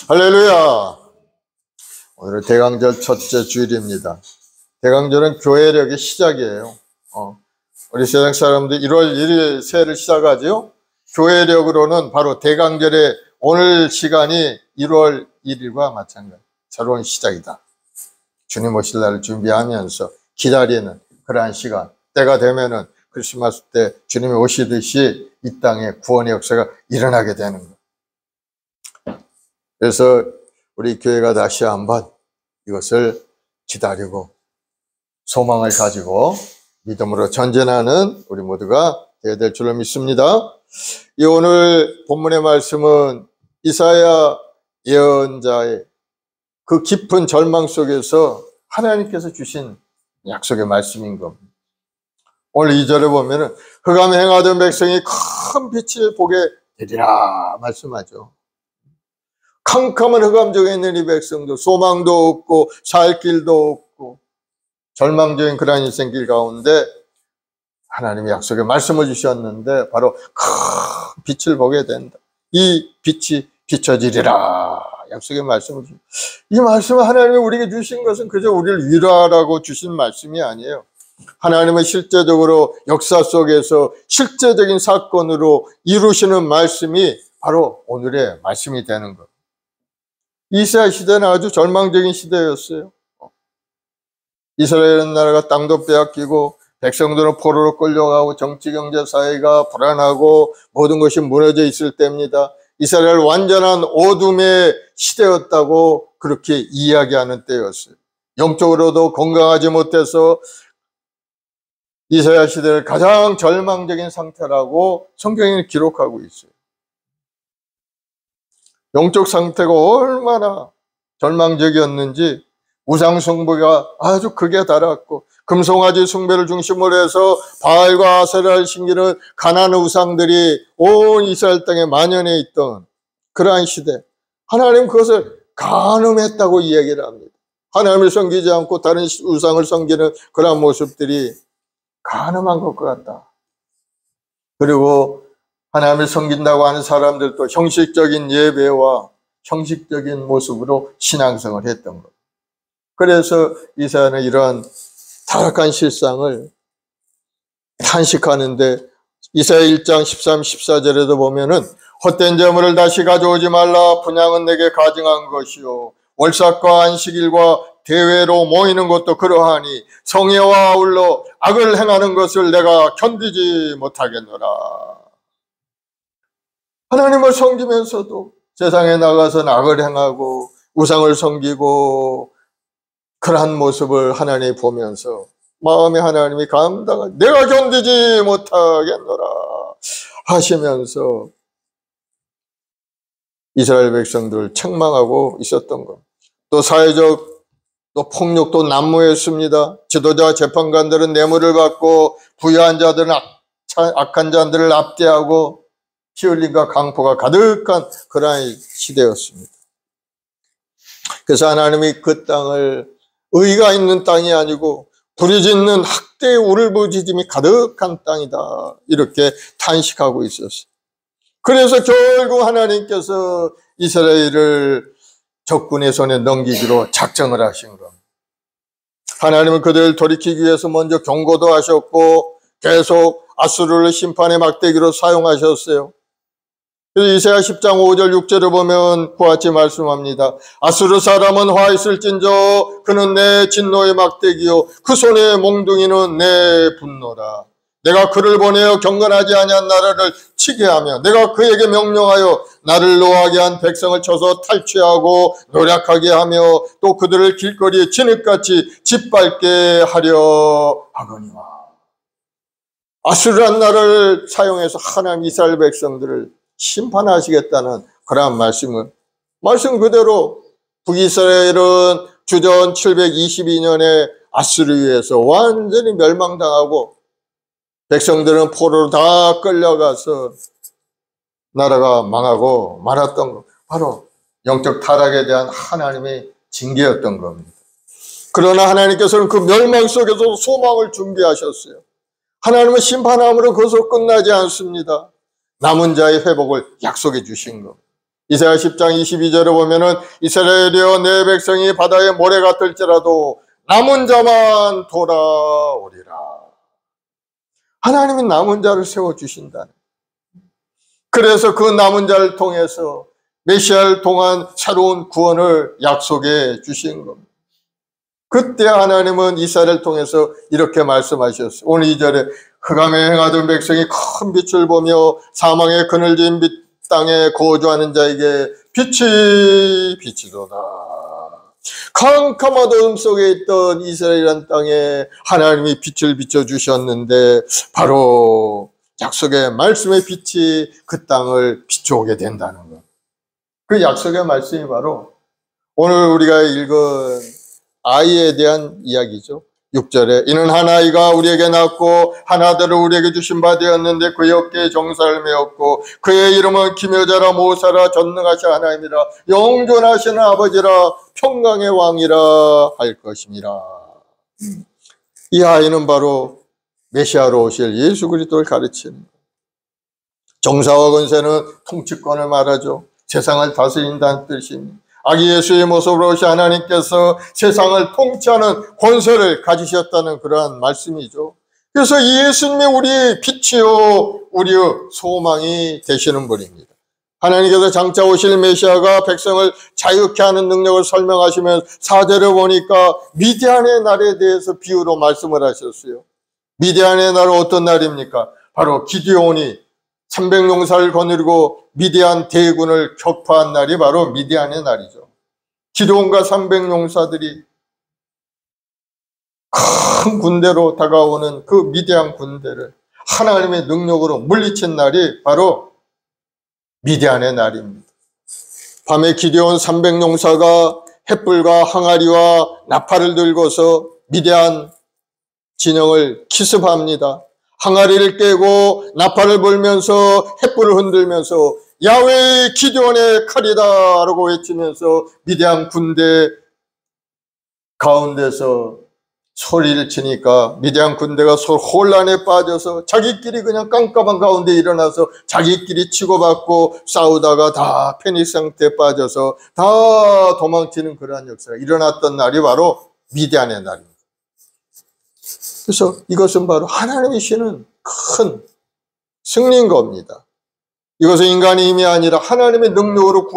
할렐루야. 오늘은 대강절 첫째 주일입니다. 대강절은 교회력의 시작이에요. 우리 세상 사람들이 1월 1일 새해를 시작하죠. 교회력으로는 바로 대강절의 오늘 시간이 1월 1일과 마찬가지 새로운 시작이다. 주님 오실 날을 준비하면서 기다리는 그러한 시간, 때가 되면은 크리스마스 때 주님이 오시듯이 이 땅에 구원의 역사가 일어나게 되는 것. 그래서 우리 교회가 다시 한번 이것을 기다리고 소망을 가지고 믿음으로 전진하는 우리 모두가 되어야 될 줄로 믿습니다. 이 오늘 본문의 말씀은 이사야 예언자의 그 깊은 절망 속에서 하나님께서 주신 약속의 말씀인 겁니다. 오늘 2절에 보면은 흑암에 행하던 백성이 큰 빛을 보게 되리라 말씀하죠. 캄캄한 흑암 속에 있는 이 백성도 소망도 없고 살 길도 없고 절망적인 그런 인생길 가운데 하나님의 약속의 말씀을 주셨는데 바로 큰 빛을 보게 된다. 이 빛이 비춰지리라 약속의 말씀을 주셨다. 이 말씀을 하나님이 우리에게 주신 것은 그저 우리를 위로하라고 주신 말씀이 아니에요. 하나님은 실제적으로 역사 속에서 실제적인 사건으로 이루시는 말씀이 바로 오늘의 말씀이 되는 것. 이스라엘 시대는 아주 절망적인 시대였어요. 이스라엘 나라가 땅도 빼앗기고 백성들은 포로로 끌려가고 정치, 경제, 사회가 불안하고 모든 것이 무너져 있을 때입니다. 이스라엘 완전한 어둠의 시대였다고 그렇게 이야기하는 때였어요. 영적으로도 건강하지 못해서 이사야 시대를 가장 절망적인 상태라고 성경에 기록하고 있어요. 영적 상태가 얼마나 절망적이었는지 우상 숭배가 아주 극에 달았고 금송아지 숭배를 중심으로 해서 바알과 아세라를 섬기는 가나안 우상들이 온 이스라엘 땅에 만연해 있던 그러한 시대, 하나님 그것을 간음했다고 이야기를 합니다. 하나님을 섬기지 않고 다른 우상을 섬기는 그러한 모습들이 간음한 것 같다. 그리고 하나님을 섬긴다고 하는 사람들도 형식적인 예배와 형식적인 모습으로 신앙생활을 했던 겁니다. 그래서 이사야는 이러한 타락한 실상을 탄식하는데 이사야 1장 13, 14절에도 보면은 헛된 재물을 다시 가져오지 말라. 분향은 내게 가증한 것이요 월삭과 안식일과 대회로 모이는 것도 그러하니 성회와 아울러 악을 행하는 것을 내가 견디지 못하겠노라. 하나님을 섬기면서도 세상에 나가서 악을 행하고 우상을 섬기고 그러한 모습을 하나님이 보면서 마음에 하나님이 내가 견디지 못하겠노라 하시면서 이스라엘 백성들을 책망하고 있었던 것. 또 사회적 또 폭력도 난무했습니다. 지도자 재판관들은 뇌물을 받고 부유한 자들은 악한 자들을 압제하고 피 흘림과 강포가 가득한 그러한 시대였습니다. 그래서 하나님이 그 땅을 의가 있는 땅이 아니고 부르짖는 학대의 울부짖음이 가득한 땅이다 이렇게 탄식하고 있었어요. 그래서 결국 하나님께서 이스라엘을 적군의 손에 넘기기로 작정을 하신 겁니다. 하나님은 그들을 돌이키기 위해서 먼저 경고도 하셨고 계속 아수르를 심판의 막대기로 사용하셨어요. 그래서 이사야 10장 5절 6절을 보면 그와 같이 말씀합니다. 아수르 사람은 화 있을진저 그는 내 진노의 막대기요 그 손의 몽둥이는 내 분노라. 내가 그를 보내어 경건하지 아니한 나라를 치게 하며 내가 그에게 명령하여 나를 노하게 한 백성을 쳐서 탈취하고 노략하게 하며 또 그들을 길거리에 진흙같이 짓밟게 하려 하거니와. 아수르란 나라를 사용해서 하나님 이스라엘 백성들을 심판하시겠다는 그러한 말씀 그대로 북이스라엘은 주전 722년에 아수르에 의해서 완전히 멸망당하고 백성들은 포로로 다 끌려가서 나라가 망하고 말았던 것. 바로 영적 타락에 대한 하나님의 징계였던 겁니다. 그러나 하나님께서는 그 멸망 속에서 소망을 준비하셨어요. 하나님은 심판함으로 거기서 끝나지 않습니다. 남은 자의 회복을 약속해 주신 것. 이사야 10장 22절에 보면은 이스라엘이여 내 백성이 바다의 모래 같을지라도 남은 자만 돌아오리라. 하나님이 남은 자를 세워주신다. 그래서 그 남은 자를 통해서 메시아를 통한 새로운 구원을 약속해 주신 겁니다. 그때 하나님은 이사야를 통해서 이렇게 말씀하셨어요. 오늘 2절에 흑암에 행하던 백성이 큰 빛을 보며 사망의 그늘진 땅에 거주하는 자에게 빛이 비치도다. 캄캄한 어둠 속에 있던 이스라엘이라는 땅에 하나님이 빛을 비춰주셨는데 바로 약속의 말씀의 빛이 그 땅을 비춰오게 된다는 것. 그 약속의 말씀이 바로 오늘 우리가 읽은 아이에 대한 이야기죠. 6절에 이는 한 아이가 우리에게 낳고 한 아들을 우리에게 주신 바 되었는데 그의 어깨에 정사를 메었고 그의 이름은 기묘자라 모사라 전능하신 하나님이라 영존하시는 아버지라 평강의 왕이라 할 것임이라. 이 아이는 바로 메시아로 오실 예수 그리스도를 가르치는 정사와 권세는 통치권을 말하죠. 세상을 다스린다는 뜻입니다. 아기 예수의 모습으로 오신 하나님께서 세상을 통치하는 권세를 가지셨다는 그러한 말씀이죠. 그래서 이 예수님이 우리의 빛이요 우리의 소망이 되시는 분입니다. 하나님께서 장차 오실 메시아가 백성을 자유케 하는 능력을 설명하시면 4절에 보니까 미디안의 날에 대해서 비유로 말씀을 하셨어요. 미디안의 날은 어떤 날입니까? 바로 기드온이 300용사를 거느리고 미디안 대군을 격파한 날이 바로 미디안의 날이죠. 기드온과 300용사들이 큰 군대로 다가오는 그 미디안 군대를 하나님의 능력으로 물리친 날이 바로 미디안의 날입니다. 밤에 기드온 300용사가 횃불과 항아리와 나팔을 들고서 미디안 진영을 기습합니다. 항아리를 깨고 나팔을 불면서 횃불을 흔들면서 야훼의 기드온의 칼이다 라고 외치면서 미디안 군대 가운데서 소리를 치니까 미디안 군대가 서로 혼란에 빠져서 자기끼리 그냥 깜깜한 가운데 일어나서 자기끼리 치고받고 싸우다가 다 패닉 상태에 빠져서 다 도망치는 그러한 역사가 일어났던 날이 바로 미디안의 날입니다. 그래서 이것은 바로 하나님이 주시는 큰 승리인 겁니다. 이것은 인간의 힘이 아니라 하나님의 능력으로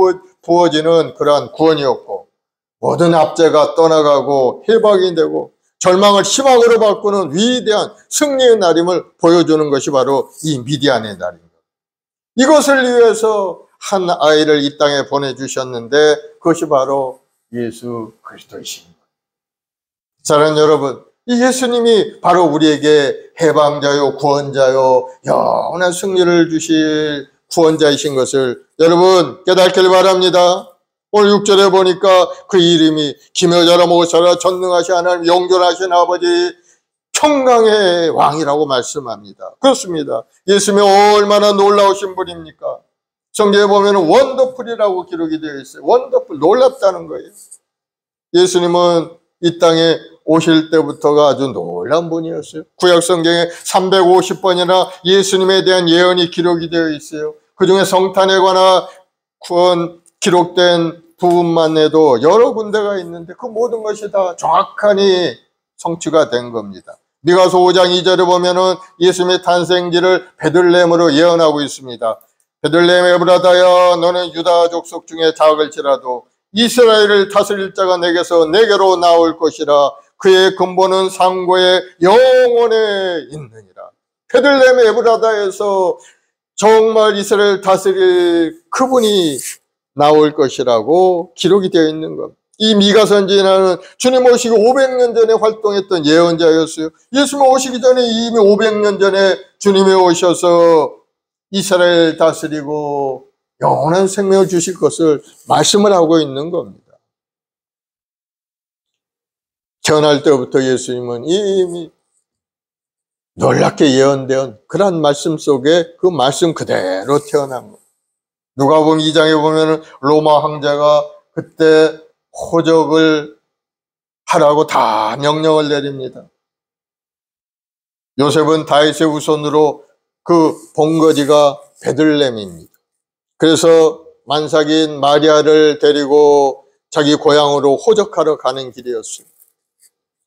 부어지는 그러한 구원이었고, 모든 압제가 떠나가고 해방이 되고 절망을 희망으로 바꾸는 위대한 승리의 날임을 보여주는 것이 바로 이 미디안의 날입니다. 이것을 위해서 한 아이를 이 땅에 보내주셨는데 그것이 바로 예수 그리스도이십니다. 사랑하는 여러분, 이 예수님이 바로 우리에게 해방자요, 구원자요, 영원한 승리를 주실 구원자이신 것을 여러분 깨닫길 바랍니다. 오늘 6절에 보니까 그 이름이 기묘자라 모사라 전능하신 하나님, 영존하신 아버지, 평강의 왕이라고 말씀합니다. 그렇습니다. 예수님이 얼마나 놀라우신 분입니까? 성경에 보면 원더풀이라고 기록이 되어 있어요. 원더풀, 놀랍다는 거예요. 예수님은 이 땅에 오실 때부터가 아주 놀라운 분이었어요. 구약 성경에 350번이나 예수님에 대한 예언이 기록이 되어 있어요. 그중에 성탄에 관한 기록된 부분만 해도 여러 군데가 있는데 그 모든 것이 다 정확하니 성취가 된 겁니다. 미가서 5장 2절에 보면은 예수님의 탄생지를 베들레헴으로 예언하고 있습니다. 베들레헴 에브라다야, 너는 유다 족속 중에 작을지라도 이스라엘을 다스릴 자가 내게로 나올 것이라. 그의 근본은 상고의 영원에 있느니라. 베들레헴 에브라다에서 정말 이스라엘 다스릴 그분이 나올 것이라고 기록이 되어 있는 것. 이 미가 선지자는 주님 오시기 500년 전에 활동했던 예언자였어요. 예수님 오시기 전에 이미 500년 전에 주님이 오셔서 이스라엘 다스리고 영원한 생명을 주실 것을 말씀을 하고 있는 겁니다. 태어날 때부터 예수님은 이미 놀랍게 예언된 그런 말씀 속에 그 말씀 그대로 태어난 거예요. 누가복음 2장에 보면 로마 황제가 그때 호적을 하라고 다 명령을 내립니다. 요셉은 다윗의 후손으로 그 본거지가 베들레헴입니다. 그래서 만삭인 마리아를 데리고 자기 고향으로 호적하러 가는 길이었어요.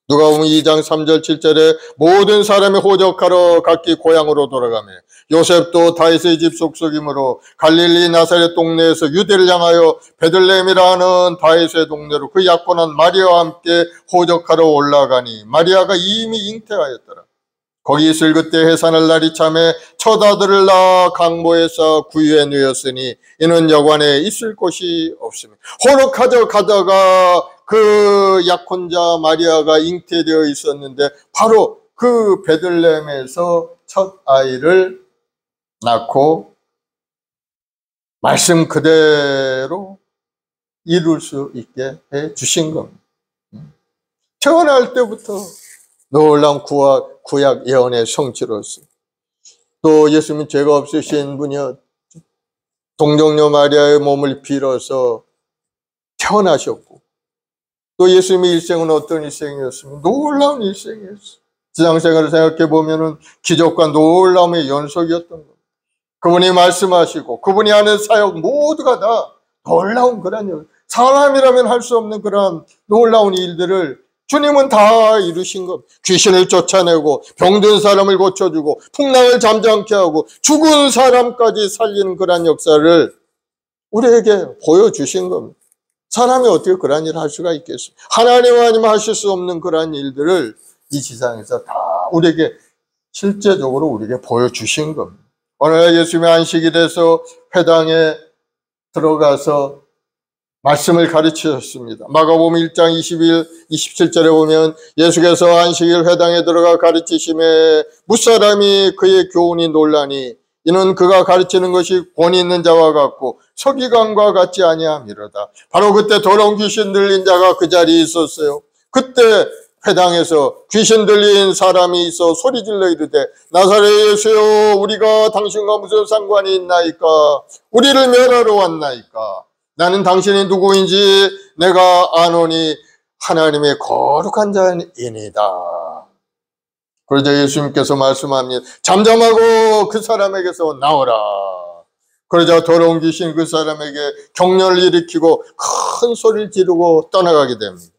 누가복음 2장 3절 7절에 모든 사람이 호적하러 각기 고향으로 돌아가며 요셉도 다윗의 집 속속이므로 갈릴리 나사렛 동네에서 유대를 향하여 베들레헴이라는 다윗의 동네로 그 약혼한 마리아와 함께 호적하러 올라가니 마리아가 이미 잉태하였더라. 거기 있을 그때 해산할 날이 참에 첫 아들을 낳아 강모에서 구유에 누였으니 이는 여관에 있을 곳이 없으며 홀로 가다가 그 약혼자 마리아가 잉태되어 있었는데 바로 그 베들레헴에서 첫 아이를 낳고 말씀 그대로 이룰 수 있게 해 주신 겁니다. 태어날 때부터 놀라운 구약 예언의 성취로서 또 예수님은 죄가 없으신 분이었죠. 동정녀 마리아의 몸을 빌어서 태어나셨고 또 예수님의 일생은 어떤 일생이었습니까? 놀라운 일생이었어요. 지상생활을 생각해 보면은 기적과 놀라움의 연속이었던 겁니다. 그분이 말씀하시고 그분이 하는 사역 모두가 다 놀라운 그런 일, 사람이라면 할 수 없는 그런 놀라운 일들을 주님은 다 이루신 것. 귀신을 쫓아내고 병든 사람을 고쳐주고 풍랑을 잠잠케 하고 죽은 사람까지 살리는 그런 역사를 우리에게 보여주신 겁니다. 사람이 어떻게 그런 일을 할 수가 있겠어요? 하나님 아니면 하실 수 없는 그런 일들을 이 지상에서 다 우리에게 실제적으로 우리에게 보여주신 겁니다. 오늘 예수님의 안식일에서 회당에 들어가서 말씀을 가르치셨습니다. 마가복음 1장 27절에 보면 예수께서 안식일 회당에 들어가 가르치심에 무사람이 그의 교훈이 놀라니 이는 그가 가르치는 것이 권위 있는 자와 같고 서기관과 같지 아니함이로다. 바로 그때 더러운 귀신 들린 자가 그 자리에 있었어요. 그때 회당에서 귀신 들린 사람이 있어 소리질러 이르되 나사렛 예수여 우리가 당신과 무슨 상관이 있나이까? 우리를 멸하러 왔나이까? 나는 당신이 누구인지 내가 아노니 하나님의 거룩한 자이니다. 그러자 예수님께서 말씀합니다. 잠잠하고 그 사람에게서 나오라. 그러자 더러운 귀신 그 사람에게 격려를 일으키고 큰 소리를 지르고 떠나가게 됩니다.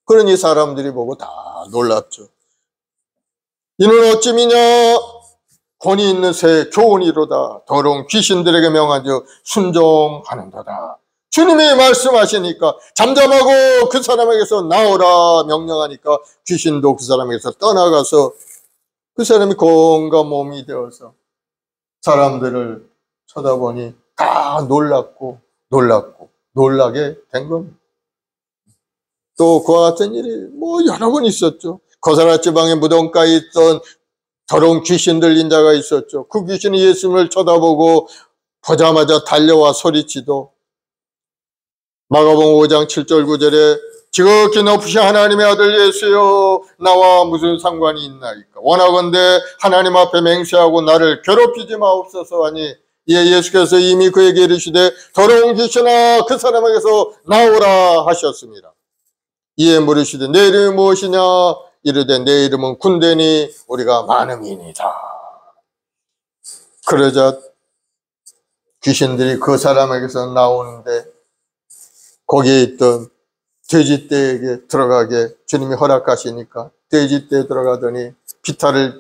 그러니 사람들이 보고 다 놀랍죠. 이는 어찌미냐? 권위 있는 새 교훈이로다. 더러운 귀신들에게 명하여 순종하는도다. 주님이 말씀하시니까 잠잠하고 그 사람에게서 나오라 명령하니까 귀신도 그 사람에게서 떠나가서 그 사람이 건강 몸이 되어서 사람들을 쳐다보니 다 놀라게 된 겁니다. 또 그와 같은 일이 여러 번 있었죠. 거사라 지방의 무덤가에 있던 더러운 귀신 들린 자가 있었죠. 그 귀신이 예수님을 쳐다보고 보자마자 달려와 소리치도 마가복음 5장 7절 9절에 지극히 높으신 하나님의 아들 예수여 나와 무슨 상관이 있나이까. 원하건대 하나님 앞에 맹세하고 나를 괴롭히지 마옵소서 하니 이에 예수께서 이미 그에게 이르시되 더러운 귀신아 그 사람에게서 나오라 하셨습니다. 이에 물으시되 내 이름이 무엇이냐. 이르되 내 이름은 군대니 우리가 많음이니이다. 그러자 귀신들이 그 사람에게서 나오는데 거기에 있던 돼지떼에게 들어가게 주님이 허락하시니까 돼지떼에 들어가더니 비탈을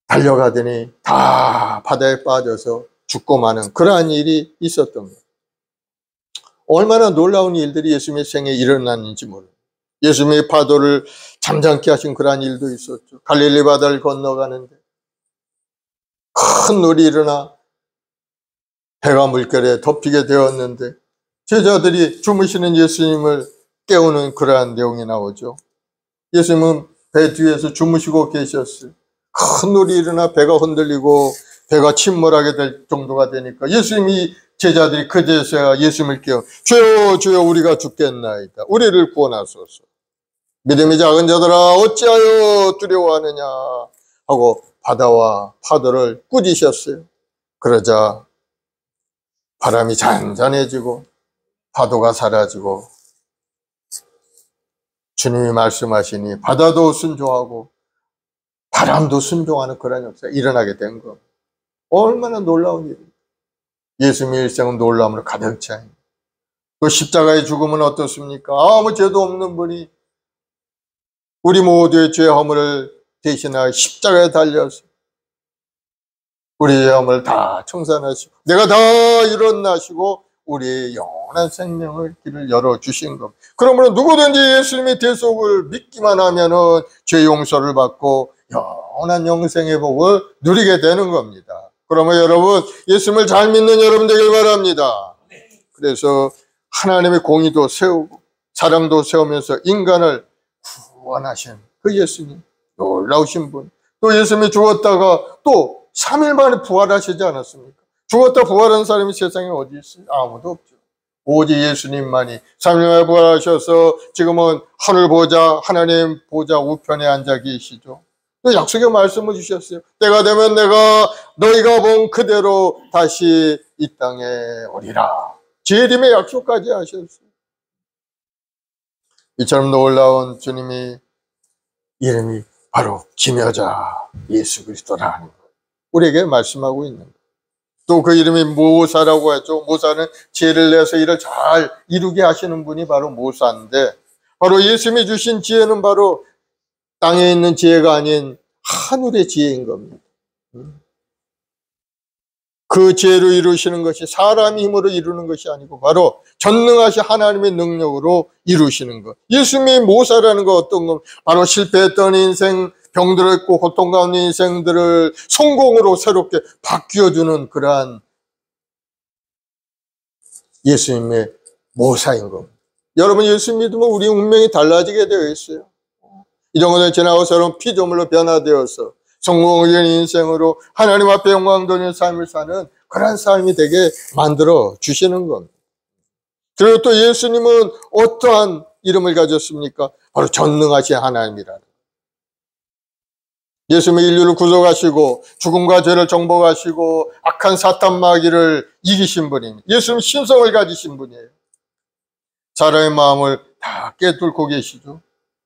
달려가더니 다 바다에 빠져서 죽고 마는 그러한 일이 있었던 거예요. 얼마나 놀라운 일들이 예수님의 생에 일어났는지 몰라요. 예수님의 파도를 잠잠케 하신 그러한 일도 있었죠. 갈릴리 바다를 건너가는데 큰 놀이 일어나 배가 물결에 덮이게 되었는데 제자들이 주무시는 예수님을 깨우는 그러한 내용이 나오죠. 예수님은 배 뒤에서 주무시고 계셨어요. 큰 놀이 일어나 배가 흔들리고 배가 침몰하게 될 정도가 되니까 예수님이 제자들이 그제서야 예수님을 깨워 주여 주여 우리가 죽겠나이다. 우리를 구원하소서. 믿음이 작은 자들아 어찌하여 두려워하느냐 하고 바다와 파도를 꾸짖으셨어요. 그러자 바람이 잔잔해지고 파도가 사라지고 주님이 말씀하시니 바다도 순종하고 바람도 순종하는 그런 역사가 일어나게 된 것. 얼마나 놀라운 일입니까? 예수님의 일생은 놀라움으로 가득 차 있는. 또 십자가의 죽음은 어떻습니까? 아무 죄도 없는 분이 우리 모두의 죄 허물을 대신하여 십자가에 달려서 우리의 허물을 다 청산하시고 내가 다 일어나시고 우리의 영원한 생명을 길을 열어주신 겁니다. 그러므로 누구든지 예수님의 대속을 믿기만 하면은 죄 용서를 받고 영원한 영생의 복을 누리게 되는 겁니다. 그러면 여러분 예수님을 잘 믿는 여러분 되길 바랍니다. 그래서 하나님의 공의도 세우고 사랑도 세우면서 인간을 구원하신 그 예수님 놀라우신 분. 또 예수님이 죽었다가 또 3일 만에 부활하시지 않았습니까? 죽었다 부활한 사람이 세상에 어디 있어요? 아무도 없죠. 오직 예수님만이 3일 만에 부활하셔서 지금은 하늘 보좌 하나님 보좌 우편에 앉아 계시죠. 또 약속의 말씀을 주셨어요. 때가 되면 내가 너희가 본 그대로 다시 이 땅에 오리라. 재림의 약속까지 하셨어요. 이처럼 놀라운 주님이 이름이 바로 기묘자 예수 그리스도라는 것. 우리에게 말씀하고 있는 것. 또 그 이름이 모사라고 하죠. 모사는 지혜를 내서 일을 잘 이루게 하시는 분이 바로 모사인데 바로 예수님이 주신 지혜는 바로 땅에 있는 지혜가 아닌 하늘의 지혜인 겁니다. 그 지혜로 이루시는 것이 사람의 힘으로 이루는 것이 아니고 바로 전능하신 하나님의 능력으로 이루시는 것. 예수님이 모사라는 건 어떤 것? 바로 실패했던 인생, 병들었고 고통 가운데 인생들을 성공으로 새롭게 바뀌어주는 그러한 예수님의 모사인 겁니다. 여러분 예수 믿으면 우리 운명이 달라지게 되어 있어요. 이 정도는 지나고 새로운 피조물로 변화되어서 성공적인 인생으로 하나님 앞에 영광 돌리는 삶을 사는 그런 삶이 되게 만들어 주시는 겁니다. 그리고 또 예수님은 어떠한 이름을 가졌습니까? 바로 전능하신 하나님이라는. 예수님이 인류를 구속하시고 죽음과 죄를 정복하시고 악한 사탄 마귀를 이기신 분입니다. 예수님은 신성을 가지신 분이에요. 사람의 마음을 다 꿰뚫고 계시죠.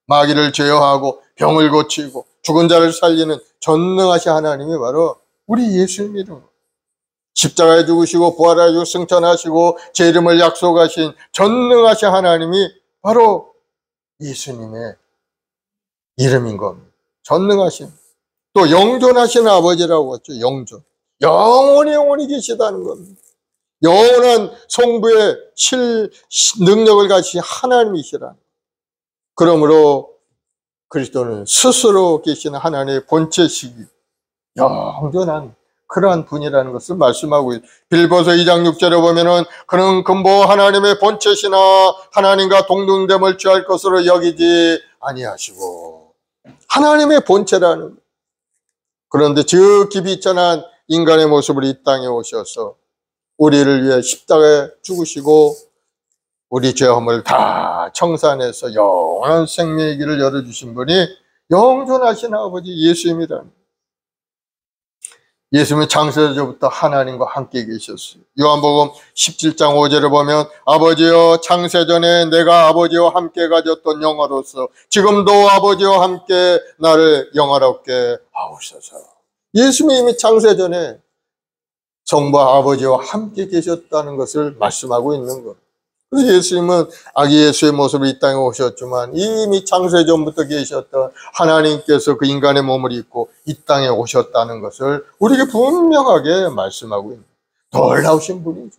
마귀를 제어하고 병을 고치고 죽은 자를 살리는 전능하신 하나님이 바로 우리 예수님이라고. 십자가에 죽으시고 부활하시고 승천하시고 제 이름을 약속하신 전능하신 하나님이 바로 예수님의 이름인 겁니다. 전능하신, 또 영존하신 아버지라고 했죠. 영존, 영원히 계시다는 겁니다. 영원한 성부의 능력을 가지신 하나님이시라. 그러므로 그리스도는 스스로 계시는 하나님의 본체시기, 영존한 그러한 분이라는 것을 말씀하고 있습니다. 빌보서 2장 6절에 보면은 그는 근보 하나님의 본체시나 하나님과 동등됨을 취할 것으로 여기지 아니하시고, 하나님의 본체라는 거예요. 그런데 저 기비천한 인간의 모습으로 이 땅에 오셔서 우리를 위해 십자가에 죽으시고 우리 죄함을 다 청산해서 영원한 생명의 길을 열어주신 분이 영존하신 아버지 예수님이라는, 예수님은 창세전부터 하나님과 함께 계셨어요. 요한복음 17장 5절에 보면 아버지여 창세전에 내가 아버지와 함께 가졌던 영화로서 지금도 아버지와 함께 나를 영화롭게 하옵소서. 예수님이 이미 창세전에 성부 아버지와 함께 계셨다는 것을 말씀하고 있는 겁니다. 그래서 예수님은 아기 예수의 모습으로 이 땅에 오셨지만 이미 창세전부터 계셨던 하나님께서 그 인간의 몸을 입고 이 땅에 오셨다는 것을 우리에게 분명하게 말씀하고 있습니다. 놀라우신 분이죠.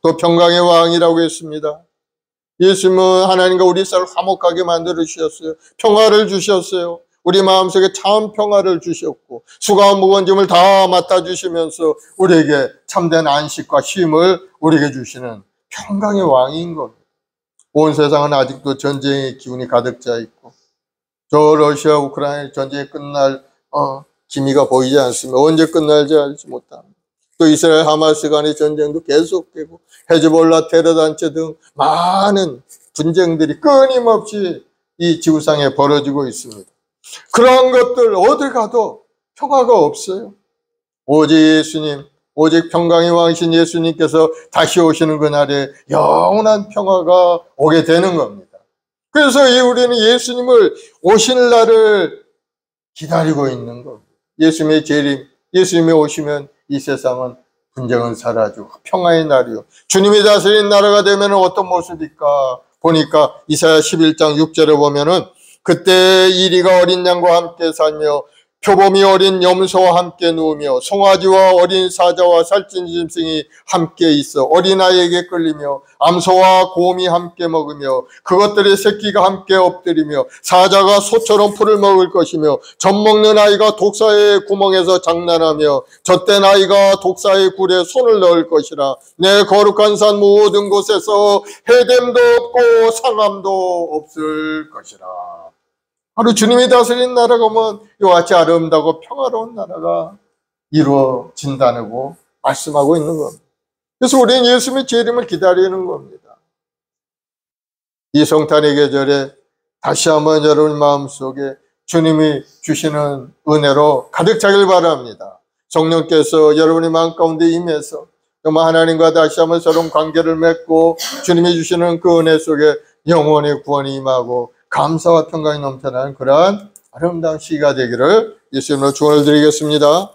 또 평강의 왕이라고 했습니다. 예수님은 하나님과 우리 사이를 화목하게 만들어 주셨어요. 평화를 주셨어요. 우리 마음속에 참 평화를 주셨고 수고와 무거운 짐을 다 맡아주시면서 우리에게 참된 안식과 쉼을 우리에게 주시는 평강의 왕인 겁니다. 온 세상은 아직도 전쟁의 기운이 가득 차 있고 저 러시아 우크라이나 전쟁이 끝날 기미가 보이지 않습니다. 언제 끝날지 알지 못합니다. 또 이스라엘 하마스 간의 전쟁도 계속되고 헤즈볼라 테러단체 등 많은 분쟁들이 끊임없이 이 지구상에 벌어지고 있습니다. 그러한 것들 어딜 가도 평화가 없어요. 오직 예수님, 오직 평강의 왕이신 예수님께서 다시 오시는 그날에 영원한 평화가 오게 되는 겁니다. 그래서 우리는 예수님을 오실 날을 기다리고 있는 겁니다. 예수님의 재림, 예수님이 오시면 이 세상은 분쟁은 사라지고 평화의 날이요. 주님이 다스린 나라가 되면 어떤 모습일까 보니까 이사야 11장 6절에 보면은 그때 이리가 어린 양과 함께 살며 표범이 어린 염소와 함께 누우며 송아지와 어린 사자와 살찐 짐승이 함께 있어 어린아이에게 끌리며 암소와 곰이 함께 먹으며 그것들의 새끼가 함께 엎드리며 사자가 소처럼 풀을 먹을 것이며 젖 먹는 아이가 독사의 구멍에서 장난하며 젖된 아이가 독사의 굴에 손을 넣을 것이라. 내 거룩한 산 모든 곳에서 해됨도 없고 상함도 없을 것이라. 바로 주님이 다스린 나라가 오면 이와 같이 아름다고 평화로운 나라가 이루어진다고 말씀하고 있는 겁니다. 그래서 우리는 예수님의 재림을 기다리는 겁니다. 이 성탄의 계절에 다시 한번 여러분 마음속에 주님이 주시는 은혜로 가득 차길 바랍니다. 성령께서 여러분의 마음 가운데 임해서 정말 하나님과 다시 한번 새로운 관계를 맺고 주님이 주시는 그 은혜 속에 영혼의 구원이 임하고 감사와 평강이 넘쳐나는 그러한 아름다운 시기가 되기를 예수님으로 축원을 드리겠습니다.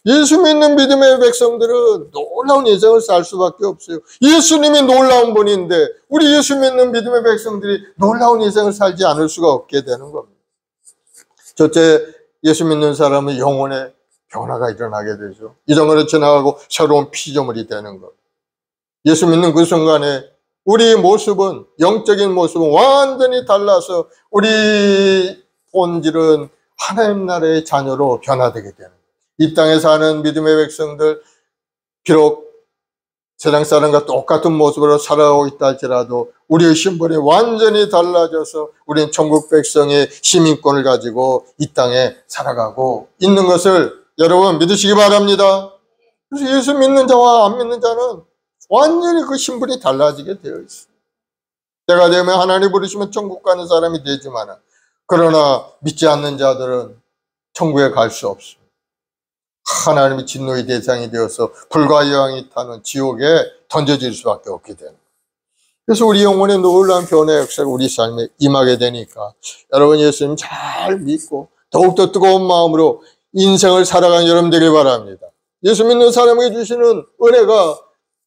예수 믿는 믿음의 백성들은 놀라운 인생을 살 수밖에 없어요. 예수님이 놀라운 분인데 우리 예수 믿는 믿음의 백성들이 놀라운 인생을 살지 않을 수가 없게 되는 겁니다. 첫째, 예수 믿는 사람은 영혼의 변화가 일어나게 되죠. 이전으로 지나가고 새로운 피조물이 되는 것. 예수 믿는 그 순간에 우리 모습은, 영적인 모습은 완전히 달라서 우리 본질은 하나님 나라의 자녀로 변화되게 되는 거예요. 이 땅에 사는 믿음의 백성들, 비록 세상 사람과 똑같은 모습으로 살아오고 있다 할지라도 우리의 신분이 완전히 달라져서 우리는 천국 백성의 시민권을 가지고 이 땅에 살아가고 있는 것을 여러분 믿으시기 바랍니다. 그래서 예수 믿는 자와 안 믿는 자는 완전히 그 신분이 달라지게 되어 있어요. 때가 되면 하나님 부르시면 천국 가는 사람이 되지만 그러나 믿지 않는 자들은 천국에 갈 수 없습니다. 하나님의 진노의 대상이 되어서 불과 여왕이 타는 지옥에 던져질 수밖에 없게 되는 거예요. 그래서 우리 영혼에 놀라운 변화의 역사가 우리 삶에 임하게 되니까 여러분 예수님 잘 믿고 더욱더 뜨거운 마음으로 인생을 살아가는 여러분 되길 바랍니다. 예수 믿는 사람에게 주시는 은혜가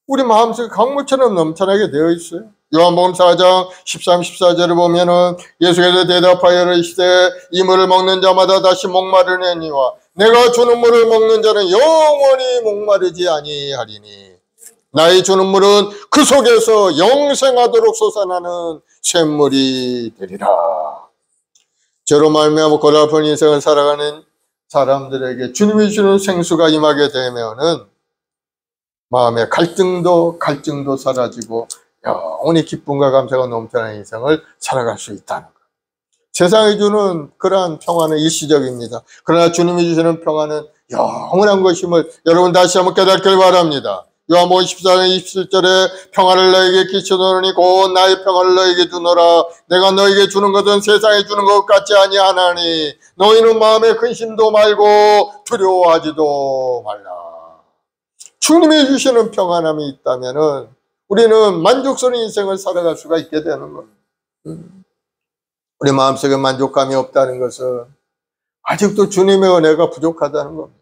우리 마음속에 강물처럼 넘쳐나게 되어 있어요. 요한복음 4장 13, 14절을 보면은 예수께서 대답하여 이르시되 이 물을 먹는 자마다 다시 목마르느니와 내가 주는 물을 먹는 자는 영원히 목마르지 아니하리니 나의 주는 물은 그 속에서 영생하도록 솟아나는 샘물이 되리라. 저로 말미암아 고달픈 인생을 살아가는 사람들에게 주님이 주는 생수가 임하게 되면은 마음의 갈증도 사라지고 영원히 기쁨과 감사가 넘쳐나는 인생을 살아갈 수 있다는 것. 세상이 주는 그러한 평화는 일시적입니다. 그러나 주님이 주시는 평화는 영원한 것임을 여러분 다시 한번 깨닫길 바랍니다. 요한복음 14장 27절에 평화를 너에게 끼쳐노니 곧 나의 평화를 너에게 주노라. 내가 너에게 주는 것은 세상에 주는 것 같지 아니하나니 너희는 마음에 근심도 말고 두려워하지도 말라. 주님이 주시는 평안함이 있다면은 우리는 만족스러운 인생을 살아갈 수가 있게 되는 겁니다. 우리 마음속에 만족감이 없다는 것은 아직도 주님의 은혜가 부족하다는 겁니다.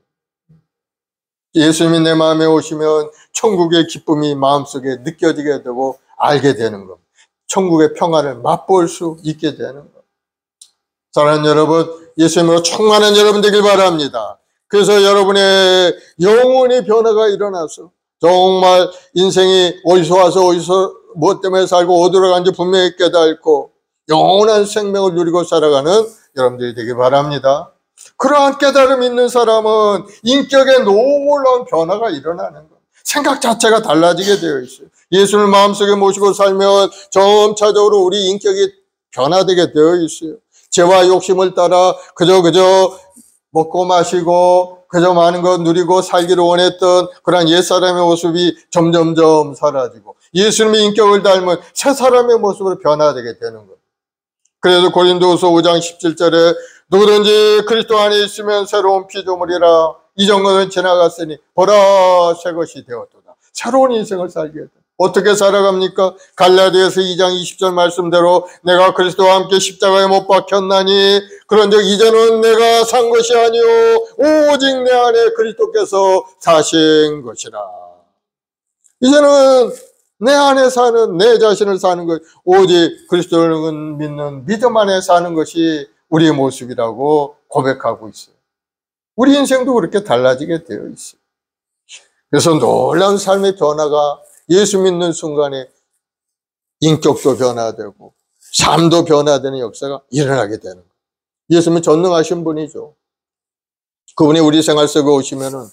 예수님이 내 마음에 오시면 천국의 기쁨이 마음속에 느껴지게 되고 알게 되는 겁니다. 천국의 평안을 맛볼 수 있게 되는 겁니다. 사랑하는 여러분, 예수님으로 충만한 여러분 되길 바랍니다. 그래서 여러분의 영혼의 변화가 일어나서 정말 인생이 어디서 와서 어디서 무엇 때문에 살고 어디로 간지 분명히 깨닫고 영원한 생명을 누리고 살아가는 여러분들이 되길 바랍니다. 그러한 깨달음 있는 사람은 인격에 놀라운 변화가 일어나는 겁니다. 생각 자체가 달라지게 되어 있어요. 예수를 마음속에 모시고 살면 점차적으로 우리 인격이 변화되게 되어 있어요. 죄와 욕심을 따라 그저 먹고 마시고 그저 많은 것 누리고 살기를 원했던 그런 옛사람의 모습이 점점점 사라지고 예수님의 인격을 닮은 새 사람의 모습으로 변화되게 되는 겁니다. 그래서 고린도후서 5장 17절에 누구든지 그리스도 안에 있으면 새로운 피조물이라 이전 것은 지나갔으니 보라 새 것이 되었도다. 새로운 인생을 살게 돼. 어떻게 살아갑니까? 갈라디아서 2장 20절 말씀대로 내가 그리스도와 함께 십자가에 못 박혔나니 그런즉 이제는 내가 산 것이 아니요 오직 내 안에 그리스도께서 사신 것이라. 이제는 내 안에 사는 내 자신을 사는 것, 오직 그리스도를 믿는 믿음 안에 사는 것이 우리의 모습이라고 고백하고 있어요. 우리 인생도 그렇게 달라지게 되어 있어요. 그래서 놀라운 삶의 변화가 예수 믿는 순간에 인격도 변화되고 삶도 변화되는 역사가 일어나게 되는 거예요. 예수님은 전능하신 분이죠. 그분이 우리 생활 속에 오시면은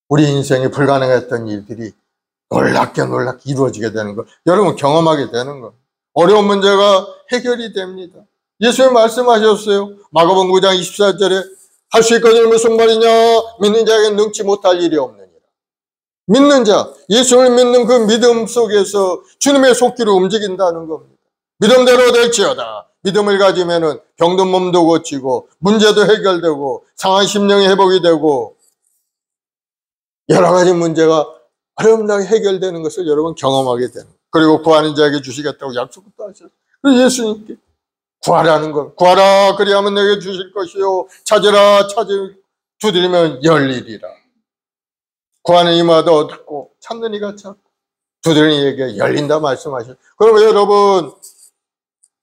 우리 인생에 불가능했던 일들이 놀랍게 이루어지게 되는 거, 여러분 경험하게 되는 거. 어려운 문제가 해결이 됩니다. 예수님 말씀하셨어요. 마가복음 9장 24절에 할 수 있거든 무슨 말이냐? 믿는 자에게 능치 못할 일이 없느니라. 믿는 자, 예수를 믿는 그 믿음 속에서 주님의 손길을 움직인다는 겁니다. 믿음대로 될지어다. 믿음을 가지면은 병든 몸도 고치고 문제도 해결되고 상한 심령이 회복이 되고 여러 가지 문제가 아름답게 해결되는 것을 여러분 경험하게 되는 거예요. 그리고 구하는 자에게 주시겠다고 약속도 하셨어요. 그래서 예수님께 구하라는 것. 구하라 그리하면 내게 주실 것이요 찾으라 두드리면 열리리라. 구하는 이마다 얻고 찾는 이가 찾고 두드리는 이에게 열린다 말씀하셨어요. 그러면 여러분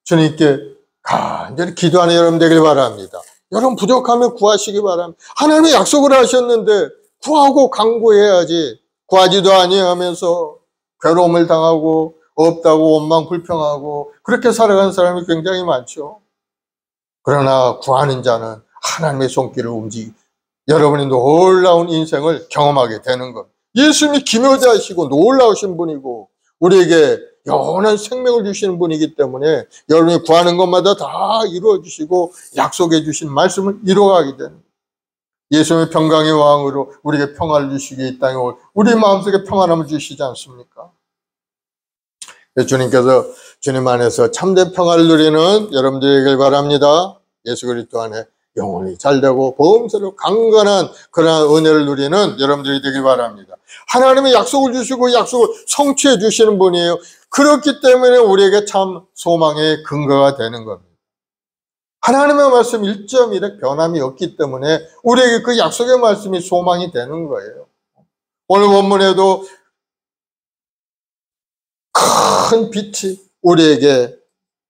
주님께 간절히 기도하는 여러분 되길 바랍니다. 여러분 부족하면 구하시기 바랍니다. 하나님이 약속을 하셨는데 구하고 간구해야지. 구하지도 아니하면서 괴로움을 당하고 없다고 원망 불평하고 그렇게 살아가는 사람이 굉장히 많죠. 그러나 구하는 자는 하나님의 손길을 여러분이 놀라운 인생을 경험하게 되는 것. 예수님이 기묘자이시고 놀라우신 분이고 우리에게 영원한 생명을 주시는 분이기 때문에 여러분이 구하는 것마다 다 이루어 주시고 약속해 주신 말씀을 이루어가게 되는 거예요. 예수님의 평강의 왕으로 우리에게 평화를 주시기에 이 땅에 올 우리 마음속에 평안함을 주시지 않습니까? 주님께서 주님 안에서 참된 평화를 누리는 여러분들이 되길 바랍니다. 예수 그리스도 안에 영혼이 잘되고 보험스럽고 강건한 그런 은혜를 누리는 여러분들이 되길 바랍니다. 하나님의 약속을 주시고 약속을 성취해 주시는 분이에요. 그렇기 때문에 우리에게 참 소망의 근거가 되는 겁니다. 하나님의 말씀 1.1에 변함이 없기 때문에 우리에게 그 약속의 말씀이 소망이 되는 거예요. 오늘 본문에도 큰 빛이 우리에게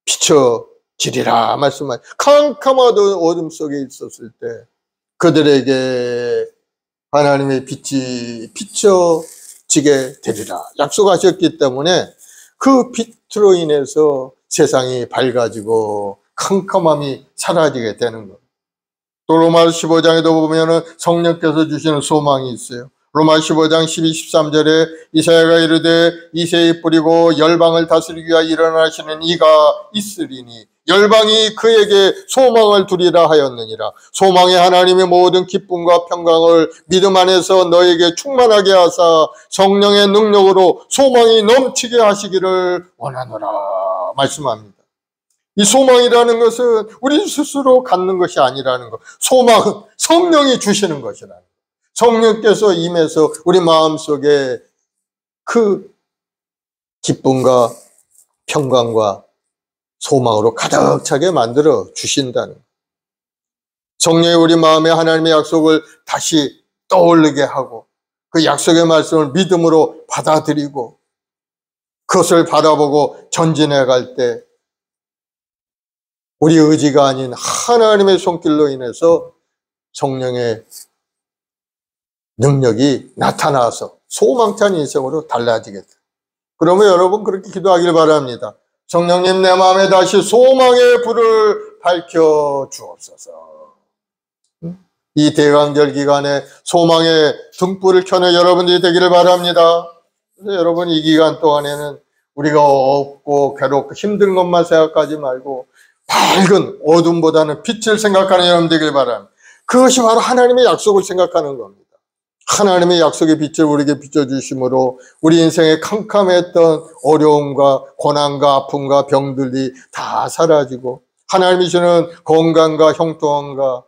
비춰지리라 말씀하신 캄캄하던 어둠 속에 있었을 때 그들에게 하나님의 빛이 비춰지게 되리라 약속하셨기 때문에 그 빛으로 인해서 세상이 밝아지고 캄캄함이 사라지게 되는 겁니다. 또 로마서 15장에도 보면은 성령께서 주시는 소망이 있어요. 로마 15장 12, 13절에 이사야가 이르되 이새에 뿌리고 열방을 다스리기 위하여 일어나시는 이가 있으리니 열방이 그에게 소망을 두리라 하였느니라. 소망의 하나님의 모든 기쁨과 평강을 믿음 안에서 너에게 충만하게 하사 성령의 능력으로 소망이 넘치게 하시기를 원하노라 말씀합니다. 이 소망이라는 것은 우리 스스로 갖는 것이 아니라는 것. 소망은 성령이 주시는 것이라는 것. 성령께서 임해서 우리 마음속에 그 기쁨과 평강과 소망으로 가득 차게 만들어 주신다는 것. 성령이 우리 마음에 하나님의 약속을 다시 떠올리게 하고 그 약속의 말씀을 믿음으로 받아들이고 그것을 바라보고 전진해 갈 때 우리 의지가 아닌 하나님의 손길로 인해서 성령의 능력이 나타나서 소망찬 인생으로 달라지겠다. 그러면 여러분 그렇게 기도하길 바랍니다. 성령님 내 마음에 다시 소망의 불을 밝혀 주옵소서. 이 대강절 기간에 소망의 등불을 켜는 여러분들이 되기를 바랍니다. 그래서 여러분 이 기간 동안에는 우리가 없고 괴롭고 힘든 것만 생각하지 말고 밝은 어둠보다는 빛을 생각하는 여러분 되길 바랍니다. 그것이 바로 하나님의 약속을 생각하는 겁니다. 하나님의 약속의 빛을 우리에게 비춰주심으로 우리 인생에 캄캄했던 어려움과 고난과 아픔과 병들이 다 사라지고 하나님이 주는 건강과 형통함과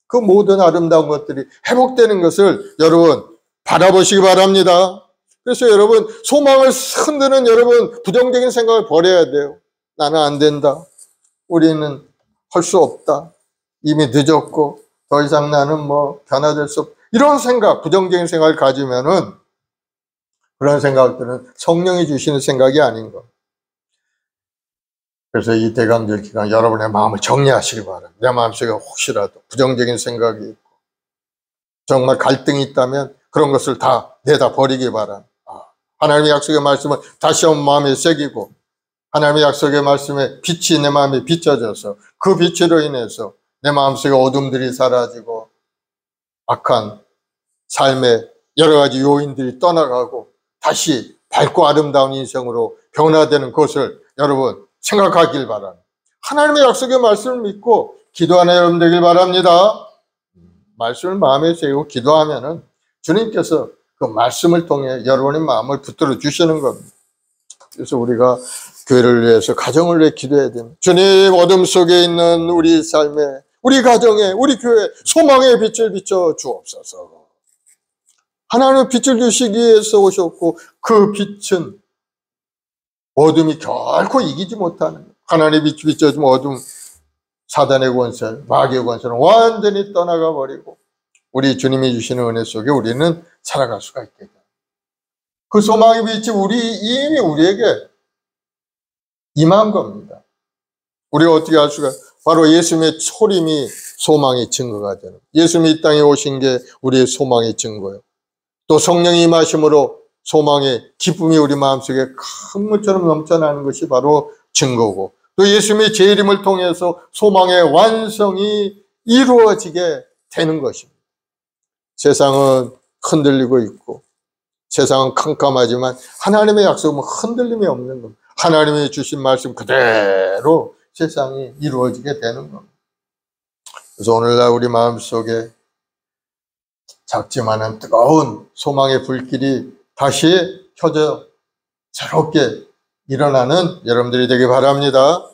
그 모든 아름다운 것들이 회복되는 것을 여러분 바라보시기 바랍니다. 그래서 여러분 소망을 흔드는 여러분 부정적인 생각을 버려야 돼요. 나는 안 된다. 우리는 할 수 없다. 이미 늦었고 더 이상 나는 뭐 변화될 수 없다. 이런 생각, 부정적인 생각을 가지면은 그런 생각들은 성령이 주시는 생각이 아닌 것. 그래서 이 대강절 기간 여러분의 마음을 정리하시기 바랍니다. 내 마음속에 혹시라도 부정적인 생각이 있고 정말 갈등이 있다면 그런 것을 다 내다 버리기 바랍니다. 하나님의 약속의 말씀을 다시 한번 마음에 새기고 하나님의 약속의 말씀에 빛이 내 마음에 비춰져서 그 빛으로 인해서 내 마음속에 어둠들이 사라지고 악한 삶의 여러 가지 요인들이 떠나가고 다시 밝고 아름다운 인생으로 변화되는 것을 여러분 생각하길 바랍니다. 하나님의 약속의 말씀을 믿고 기도하는 여러분 되길 바랍니다. 말씀을 마음에 새기고 기도하면은 주님께서 그 말씀을 통해 여러분의 마음을 붙들어 주시는 겁니다. 그래서 우리가 교회를 위해서 가정을 위해 기도해야 됩니다. 주님 어둠 속에 있는 우리 삶에 우리 가정에 우리 교회에 소망의 빛을 비춰 주옵소서. 하나님의 빛을 주시기 위해서 오셨고 그 빛은 어둠이 결코 이기지 못하는 하나님의 빛이 비춰주면 어둠 사단의 권세 마귀의 권세는 완전히 떠나가 버리고 우리 주님이 주시는 은혜 속에 우리는 살아갈 수가 있겠다. 그 소망의 빛이 이미 우리에게 임한 겁니다. 우리가 어떻게 할 수가 바로 예수님의 초림이 소망의 증거가 되는 예수님이 이 땅에 오신 게 우리의 소망의 증거예요. 또 성령이 임하심으로 소망의 기쁨이 우리 마음속에 큰 물처럼 넘쳐나는 것이 바로 증거고 또 예수님의 재림을 통해서 소망의 완성이 이루어지게 되는 것입니다. 세상은 흔들리고 있고 세상은 캄캄하지만 하나님의 약속은 흔들림이 없는 겁니다. 하나님이 주신 말씀 그대로 세상이 이루어지게 되는 겁니다. 그래서 오늘날 우리 마음속에 작지만은 뜨거운 소망의 불길이 다시 켜져 새롭게 일어나는 여러분들이 되길 바랍니다.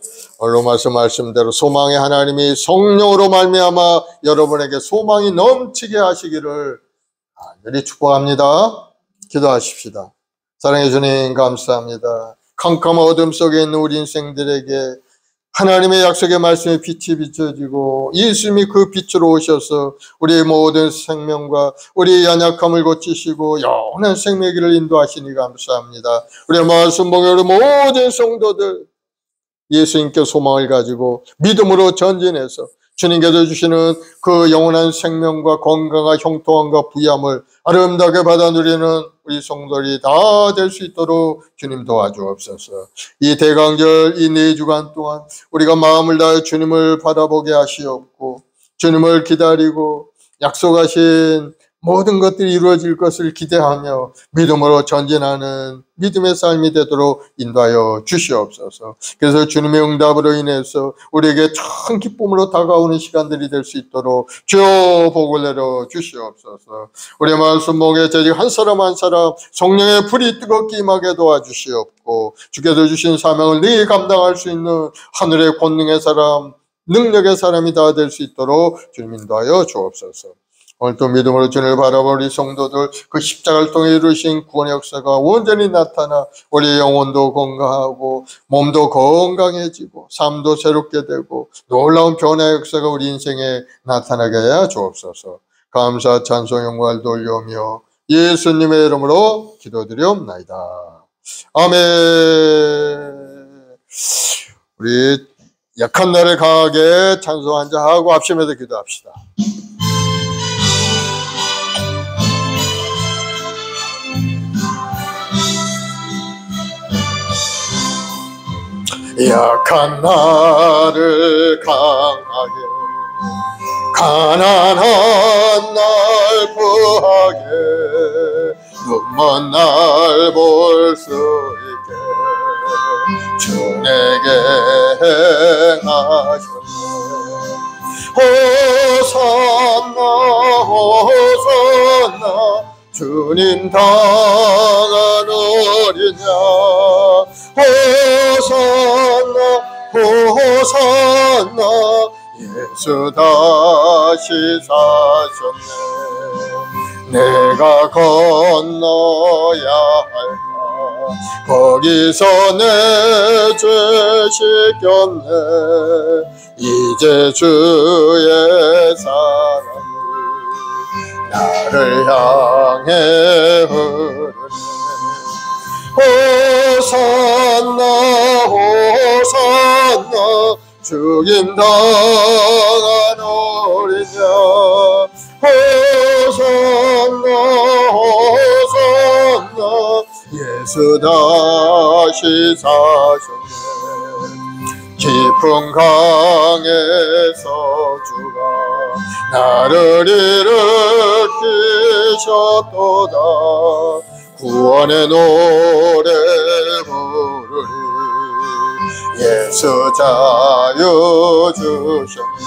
오늘 말씀대로 소망의 하나님이 성령으로 말미암아 여러분에게 소망이 넘치게 하시기를 간절히 축복합니다. 기도하십시다. 사랑해 주님 감사합니다. 캄캄한 어둠 속에 있는 우리 인생들에게 하나님의 약속의 말씀의 빛이 비춰지고 예수님이 그 빛으로 오셔서 우리의 모든 생명과 우리의 연약함을 고치시고 영원한 생명의 길을 인도하시니 감사합니다. 우리의 말씀봉에 우리 모든 성도들 예수님께 소망을 가지고 믿음으로 전진해서 주님께서 주시는 그 영원한 생명과 건강과 형통함과 부유함을 아름답게 받아 누리는 우리 성도들이 다 될 수 있도록 주님 도와주옵소서. 이 대강절 이 4주간 동안 우리가 마음을 다해 주님을 바라보게 하시옵고 주님을 기다리고 약속하신 모든 것들이 이루어질 것을 기대하며 믿음으로 전진하는 믿음의 삶이 되도록 인도하여 주시옵소서. 그래서 주님의 응답으로 인해서 우리에게 참 기쁨으로 다가오는 시간들이 될 수 있도록 주여 복을 내려 주시옵소서. 우리의 말씀목에 저희 한 사람 한 사람 성령의 불이 뜨겁게 임하게 도와주시옵고 주께서 주신 사명을 늘 감당할 수 있는 하늘의 권능의 사람 능력의 사람이 다 될 수 있도록 주님 인도하여 주옵소서. 오늘 또 믿음으로 주님을 바라보는 우리 성도들 그 십자가를 통해 이루신 구원의 역사가 온전히 나타나 우리 영혼도 건강하고 몸도 건강해지고 삶도 새롭게 되고 놀라운 변화의 역사가 우리 인생에 나타나게 하여 주옵소서. 감사 찬송 영광을 돌려오며 예수님의 이름으로 기도드리옵나이다. 아멘. 우리 약한 날에 강하게 찬송 한 자 하고 합심해서 기도합시다. 약한 나를 강하게 가난한 날 부하게 눈먼 날 볼 수 있게 주 내게 행하셨네. 호산나 호산나 주님 당한 어리냐 호산나 호산나 예수 다시 사셨네. 내가 건너야 할까 거기서 내 죄 씻겼네. 이제 주의 사랑이 나를 향해 흐르네. 호산나 호산나 죽임 당한 어리냐 호산나 호산나 예수 다시 사셨네. 깊은 강에서 주가 나를 일으키셨도다. 구원의 노래 부르리 예수 자유 주셨네.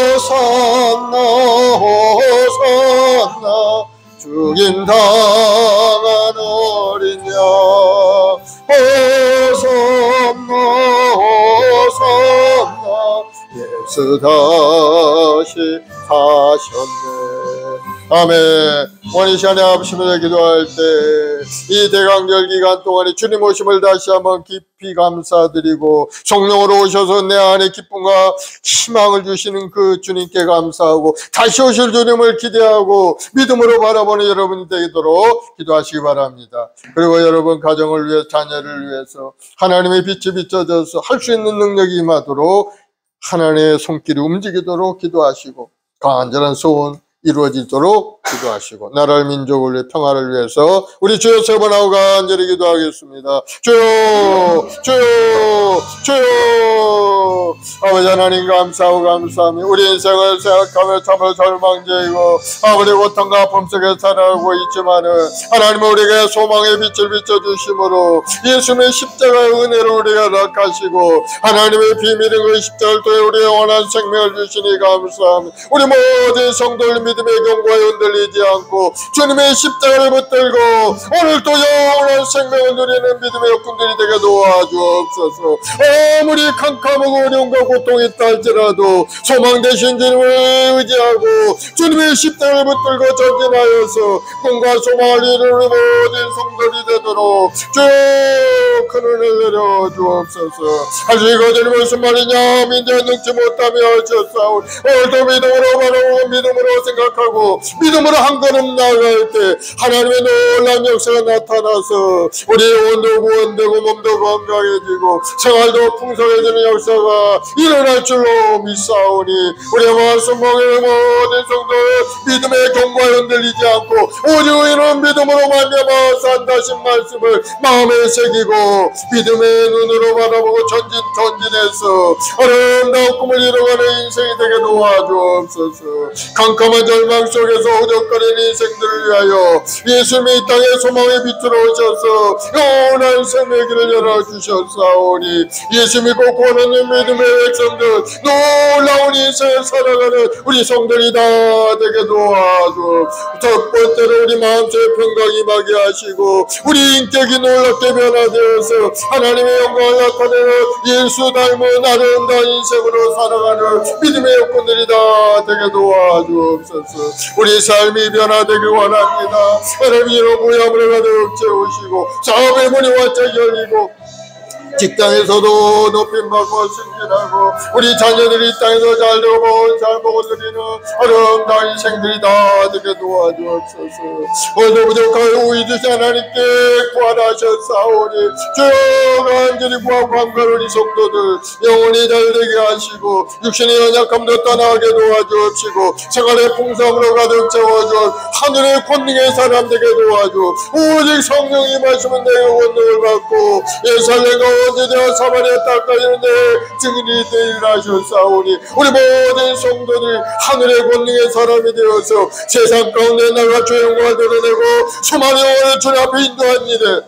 호산나 호산나 죽임 당한 어리냐 호산나 호산나 예수 다시 사셨네. 아멘. 오늘 이 시간에 아버지께 기도할 때 이 대강절 기간 동안에 주님 오심을 다시 한번 깊이 감사드리고 성령으로 오셔서 내 안에 기쁨과 희망을 주시는 그 주님께 감사하고 다시 오실 주님을 기대하고 믿음으로 바라보는 여러분이 되도록 기도하시기 바랍니다. 그리고 여러분 가정을 위해 자녀를 위해서 하나님의 빛이 비춰져서 할 수 있는 능력이 임하도록 하나님의 손길이 움직이도록 기도하시고 간절한 소원 이루어지도록 기도하시고 나라를 민족을 위해 평화를 위해서 우리 주여 세 번 하고 간절히 기도하겠습니다. 주여 주여 주여. 아버지 하나님 감사하고 감사하며 우리 인생을 생각하며 참으로 절망적이고 아버지 고통과 아픔 속에 살아가고 있지만은 하나님은 우리에게 소망의 빛을 비춰주심으로 예수님의 십자가의 은혜로 우리가 낙하시고 하나님의 비밀인 그 십자가를 통해 우리의 영원한 생명을 주시니 감사합니다. 우리 모든 성도를 믿음의 경고에 흔들리지 않고 주님의 십자가를 붙들고 오늘도 영원한 생명을 누리는 믿음의 일꾼들이 되게 도와주옵소서. 아무리 캄캄하고 어려움과 고통이 있다 할지라도 소망 되신 주님을 의지하고 주님의 십자가를 붙들고 전진하여서 꿈과 소망을 이루는 모든 성도들이 되도록 주여 큰 은혜를 내려 주옵소서. 아직 이거들이 무슨 말이냐 민들어 능치 못하며 하셨사오니 오늘도 믿음으로 바라보고 믿음으로 생각하고 믿음으로 한 걸음 나아갈 때 하나님의 놀라운 역사가 나타나서 우리 영혼도 구원되고 몸도 건강해지고 생활도 풍성해지는 역사가 일어날 줄로 믿사오니 우리의 말씀 먹이는 모든 성도 믿음의 경고에 흔들리지 않고 오직 이는 믿음으로 말미암아 산다신 말씀을 마음에 새기고 믿음의 눈으로 바라보고 전진해서 아름다운 꿈을 이뤄가는 인생이 되게 도와주옵소서. 캄캄한 절망 속에서 허덕거리는 인생들을 위하여 예수님이 이 땅에 소망의 빛으로 오셔서 영원한 생명의 길을 열어주셨사오니 예수 믿고 구원하는 믿음의 백성들 놀라운 인생을 살아가는 우리 성들이 다 되게 도와줘. 첫 번째로 우리 마음속에 평강이 임하게 하시고 우리 인격이 놀랍게 변화되어서 하나님의 영광을 나타내는 예수 닮은 아름다운 인생으로 살아가는 믿음의 여건들이 다 되게 도와주옵소서. 우리 삶이 변화되길 원합니다. 하나님으로 무야물을 가득 채우시고 사업의 문이 활짝 열리고 직장에서도 높임받고 승진하고 우리 자녀들이 이 땅에서 잘되고 잘 먹어드리는 아름다운 인생들이 다 되게 도와주옵소서. 오늘도 부족한 우리 주신 하나님께 구원하셨사오니 주여 간절히 구하고 간구하는 우리 성도들 영원히 잘되게 하시고 육신의 연약함도 떠나게 도와주옵시고 생활의 풍성으로 가득 채워줘 하늘의 권능의 사람 되게 도와줘. 오직 성령이 말씀은 내가 권능을 받고 예루살렘과 언제나 사마리아 땅까지 내 증인이 되리라 하셨사오니 우리 모든 성도들이 하늘의 권능의 사람이 되어서 세상 가운데 나가 주의 영광을 드러내고 수많은 영혼을 주님 앞에 인도한 일에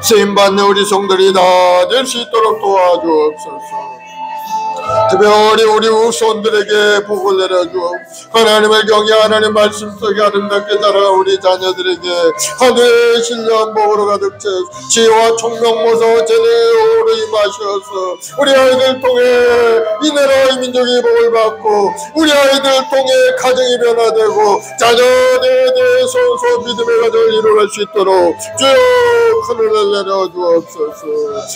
쓰임받는 우리 성도들이 다 될 수 있도록 도와주옵소서. 특별히 우리 후손들에게 복을 내려주어 하나님을 경외 하나님 말씀 속에 아름답게 자라 우리 자녀들에게 하늘의 신령 복으로 가득 채 지혜와 총명모서 제대로 임하셔서 우리 아이들 통해 이 나라 이 민족이 복을 받고 우리 아이들 통해 가정이 변화되고 자녀들에 대해서 믿음의 가정을 이루어갈 수 있도록 주여 큰 은혜를 내려주옵소서.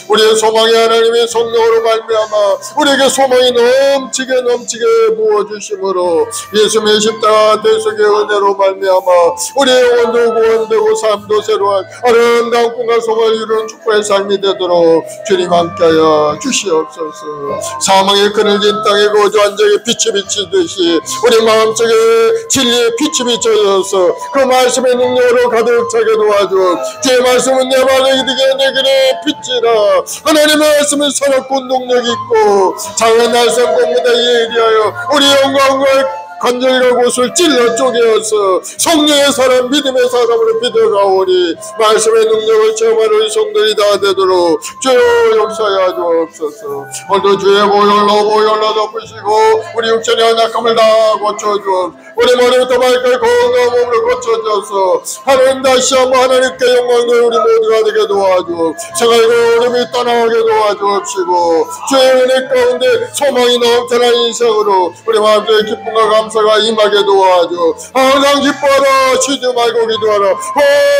우리의 소망이 하나님의 성령으로 말미암아 우리에게 소망이 넘치게 부어주심으로 예수님의 십자가 대속의 은혜로 말미암아 우리의 영혼도 구원되고 삶도 새로운 아름다운 꿈과 소망을 이루는 축복의 삶이 되도록 주님 함께하여 주시옵소서. 사망의 그늘진 땅에 거주한 자에게 빛이 비치듯이 우리 마음속에 진리의 빛이 비쳐져서 그 말씀의 능력으로 가득 차게 도와줘. 주의 말씀은 내 발에 이르게 내 길에 빛이라. 하나님의 말씀은 살았고 능력이 있고 장은 날선 공무다에 의리하여 우리 영광과 간절이라고 옷을 찔러 쪼개어서 성령의 사람 믿음의 사람으로 빚어가오니 말씀의 능력을 체험하는 우리 성도들이 다 되도록 주여 역사하여 주옵소서. 오늘도 주의 보혈로 덮으시고 우리 육신의 연약함을 다 고쳐주옵소서. 우리 머리부터 발까지 건강한 몸으로 고쳐줘서 하나님 다시 한번 하나님께 영광을 우리 모두가 되게 도와주옵소서. 생활과 어려움이 떠나게 도와주옵시고 주의 은혜 가운데 소망이 넘쳐난 인생으로 우리 마음속에 기쁨과 감사가 임하게 도와줘. 항상 기뻐하라 쉬지 말고 기도하라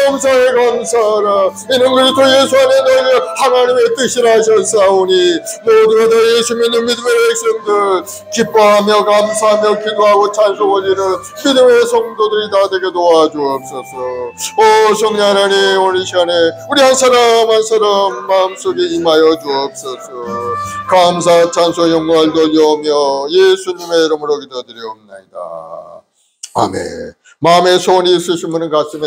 범사에 감사하라. 이는 그리스도 예수 안에 너희를 하나님의 뜻이라 하셨사오니 모두가 다 예수 믿는 믿음의 백성들 기뻐하며 감사하며 기도하고 찬송 올리는 믿음의 성도들이 다 되게 도와주옵소서. 오 성령 하나님 오늘 시간에 우리 한 사람 한 사람 마음속에 임하여 주옵소서. 감사 찬송 영광을 돌려오며 예수님의 이름으로 기도드리옵나이다. 아멘. 마음에 소원이 있으신 분은 가슴에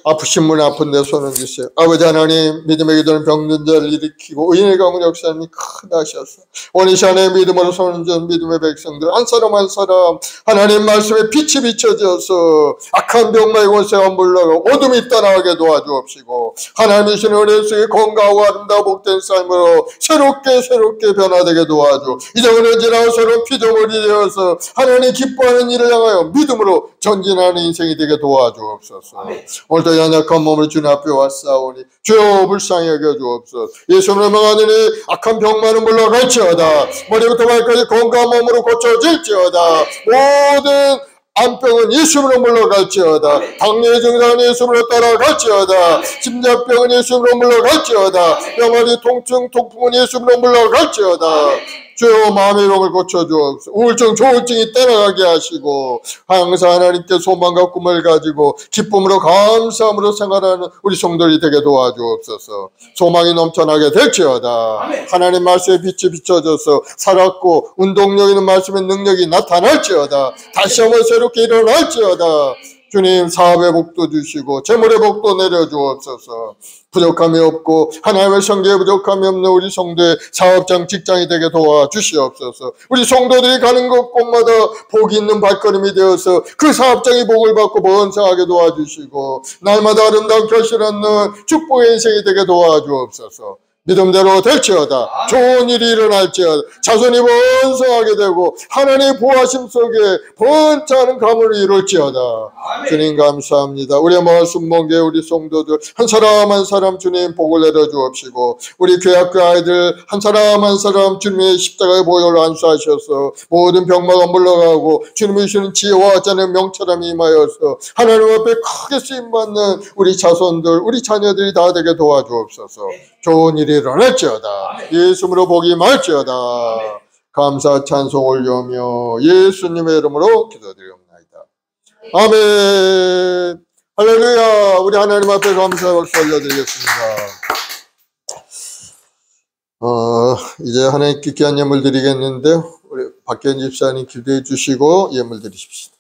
아프신 분 아픈데 손을 드세요. 아버지 하나님, 믿음의 기도는 병든 자를 일으키고 의인의 가문 역사님이 크다하셔서 오늘 이 시간에 믿음으로 손을 든 믿음의 백성들 한 사람 한 사람 하나님 말씀에 빛이 비춰져서 악한 병마의 권세가 물러가고 어둠이 떠나가게 도와주옵시고 하나님의 신 은혜 속에 건강하고 아름다워 복된 삶으로 새롭게 변화되게 도와주 이정을 지나고 새로운 피조물이 되어서 하나님 기뻐하는 일을 향하여 믿음으로 전진하는 인생이 되게 도와주옵소서. 오늘도 연약한 몸을 주님 앞에 왔사오니 주여 불쌍히 여겨주옵소서. 예수님을 명하느니 악한 병만은 물러갈지어다. 머리부터 발까지 건강한 몸으로 고쳐질지어다. 모든 암병은 예수님으로 물러갈지어다. 당뇨의 증상은 예수님으로 따라갈지어다. 심장병은 예수님으로 물러갈지어다. 병아리 통증 통풍은 예수님으로 물러갈지어다. 주여 마음의 병을 고쳐주옵소서. 우울증 조울증이 떠나가게 하시고 항상 하나님께 소망과 꿈을 가지고 기쁨으로 감사함으로 생활하는 우리 성도들이 되게 도와주옵소서. 소망이 넘쳐나게 될지어다. 하나님 말씀에 빛이 비춰져서 살았고 운동력 있는 말씀의 능력이 나타날지어다. 다시 한번 새롭게 일어날지어다. 주님 사업의 복도 주시고 재물의 복도 내려주옵소서. 부족함이 없고 하나님의 성경에 부족함이 없는 우리 성도의 사업장 직장이 되게 도와주시옵소서. 우리 성도들이 가는 곳곳마다 복이 있는 발걸음이 되어서 그 사업장이 복을 받고 번성하게 도와주시고 날마다 아름다운 결실하는 축복의 인생이 되게 도와주옵소서. 믿음대로 될지어다. 좋은 일이 일어날지어다. 자손이 번성하게 되고 하나님의 보호하심 속에 번창하는 가문을 이룰지어다. 주님 감사합니다. 우리의 말씀 멍게 우리 성도들 한 사람 한 사람 주님 복을 내려주옵시고 우리 교회 학교 아이들 한 사람 주님의 십자가의 보혈을 안수하셔서 모든 병마가 물러가고 주님이 주시는 지혜와 자는 명철함이 임하여서 하나님 앞에 크게 쓰임받는 우리 자손들 우리 자녀들이 다 되게 도와주옵소서. 좋은 일이 일어날지어다. 예수님으로 복이 말지어다. 감사 찬송 올려며 예수님의 이름으로 기도드리옵나이다. 아멘. 할렐루야. 우리 하나님 앞에 감사의 박수 올려드리겠습니다. 이제 하나님께 귀한 예물 드리겠는데 우리 박현 집사님 기도해 주시고 예물 드리십시오.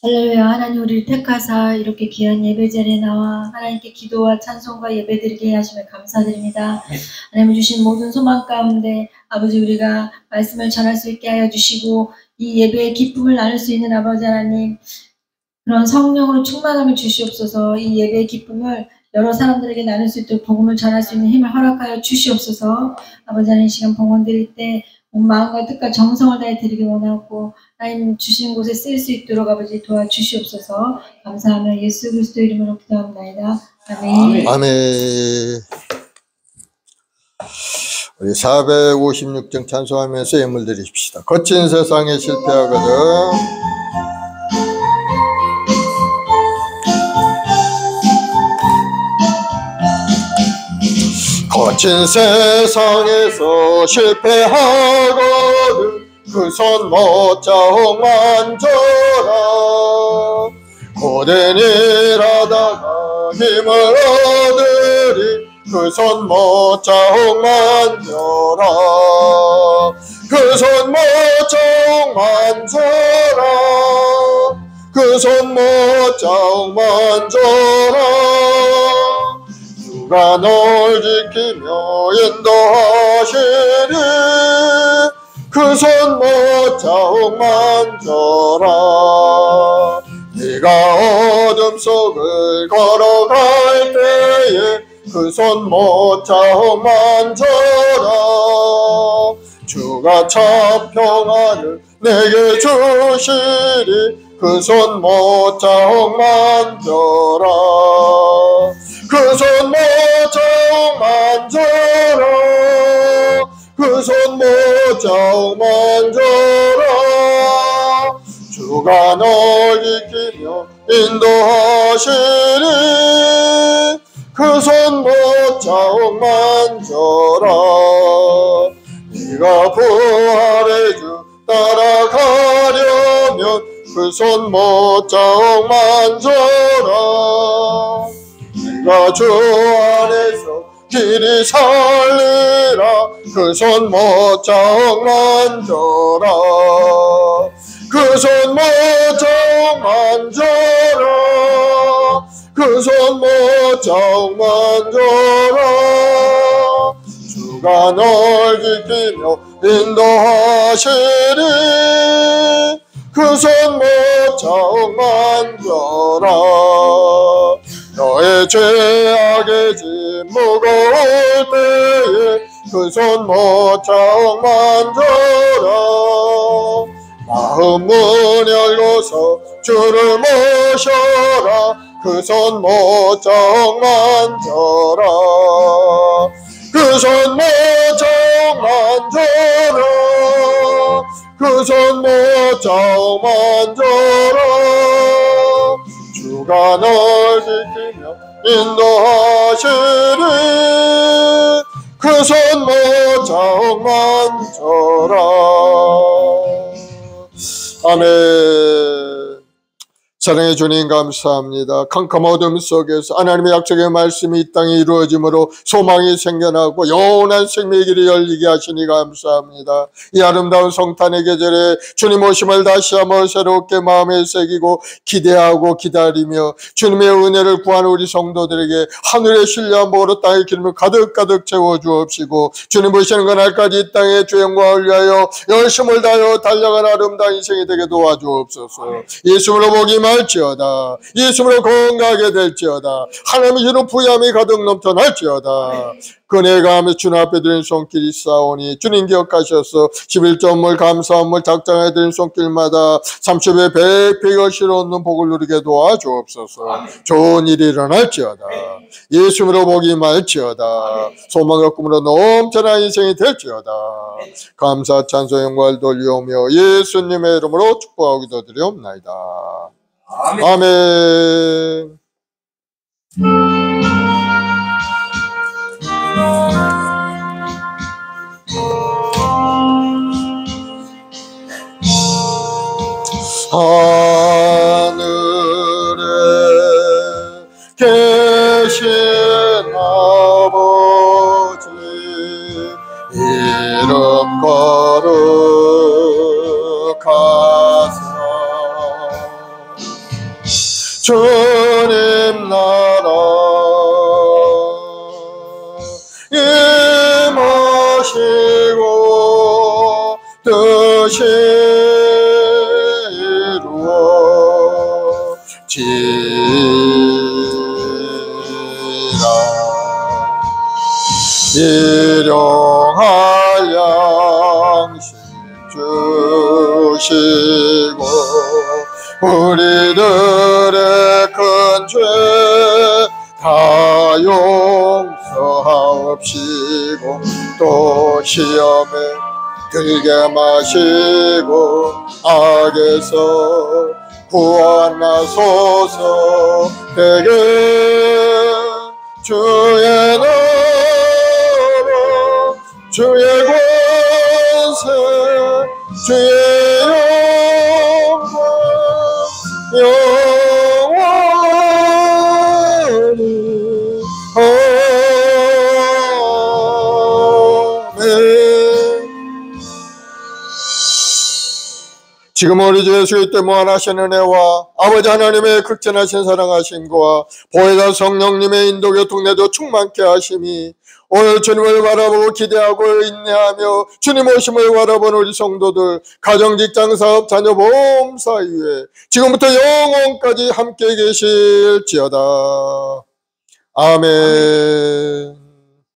할렐루야. 하나님 우리를 택하사 이렇게 귀한 예배 자리에 나와 하나님께 기도와 찬송과 예배드리게 하시며 감사드립니다. 하나님 주신 모든 소망 가운데 아버지 우리가 말씀을 전할 수 있게 하여 주시고 이 예배의 기쁨을 나눌 수 있는 아버지 하나님 그런 성령으로 충만함을 주시옵소서. 이 예배의 기쁨을 여러 사람들에게 나눌 수 있도록 복음을 전할 수 있는 힘을 허락하여 주시옵소서. 아버지 하나님 시간 봉헌 드릴 때 온 마음과 뜻과 정성을 다해 드리기 원하고 하나님 주신 곳에 쓰일 수 있도록 아버지 도와주시옵소서. 감사하며 예수 그리스도 이름으로 기도합니다. 아멘. 아멘. 우리 456장 찬송하면서 예물 드리십시다. 거친 세상에 실패하거든 거친 세상에서 실패하거든 그 손 못자옥 만져라. 고된 일 하다가 힘을 얻으리 그 손 못자옥 만져라. 그 손 못자옥 만져라. 그 손 못자옥 만져라. 누가 널 지키며 인도하시리 그 손 못자옥 만져라. 네가 어둠 속을 걸어갈 때에 그 손 못자옥 만져라. 주가 참 평안을 내게 주시리 그 손 못자옥 만져라. 그 손 못자옥 만져라. 그 손 못자옥 만져라. 주가 널 지키며 인도하시리 그 손 못자옥 만져라. 네가 부활의 주 따라가려면 그 손 못자옥 만져라. 네가 주 안에서 길이 살리라 그 손 모짝 만져라 그 손 모짝 만져라 그 손 모짝 만져라 주가 널 지키며 인도하시리 그 손 모짝 만져라 너의 죄악의 짐 무거울 때에 그 손 모짝 만져라 마음 문 열고서 주를 모셔라 그 손 모짝 만져라 그 손 모짝 만져라 그 손 모짝 만져라 주가 널 지키며 인도하시리 그 손 모짝 만져라 아멘. 사랑의 주님 감사합니다. 캄캄한 어둠 속에서 하나님의 약속의 말씀이 이 땅에 이루어짐으로 소망이 생겨나고 영원한 생명의 길이 열리게 하시니 감사합니다. 이 아름다운 성탄의 계절에 주님 오심을 다시 한번 새롭게 마음에 새기고 기대하고 기다리며 주님의 은혜를 구하는 우리 성도들에게 하늘의 신뢰한 복으로 땅의 기름을 가득가득 채워주옵시고 주님 보시는 그날까지 이 땅의 주 영광을 위하여 열심을 다하여 달려가는 아름다운 인생이 되게 도와주옵소서. 예수로 복이 할지어다 예수로 건강하게 될지어다 하나님의 주는 부유함이 가득 넘쳐날지어다 그네가 하며 주님 앞에 드린 손길이 싸우니 주님 기억하셔서 11조물 감사함을 작정해 드린 손길마다 30배 100배 것을 얻는 복을 누리게 도와주옵소서. 좋은 일이 일어날지어다 예수로 복이 말지어다 소망과 꿈으로 넘쳐난 인생이 될지어다 감사 찬송 영광을 돌리오며 예수님의 이름으로 축복하고 기도드리옵나이다. 아멘. 하늘에 계신 아버지 이름 거룩하사 주님 나라 임하시고 뜻이 이루어지라 일용할 양식 주시고 우리들의 큰 죄 다 용서하옵시고 또 시험에 들게 마시고 악에서 구원하소서. 되게 주의 나라 주의 권세 주의 영원히 아멘. 지금 우리 주 예수 그리스도의 무한하신 은혜와 아버지 하나님의 극진하신 사랑하심과 보혜사 성령님의 인도 교통내도 충만케 하심이 오늘 주님을 바라보고 기대하고 인내하며 주님 오심을 바라보는 우리 성도들 가정, 직장, 사업, 자녀, 보험 사이에 지금부터 영원까지 함께 계실지어다. 아멘.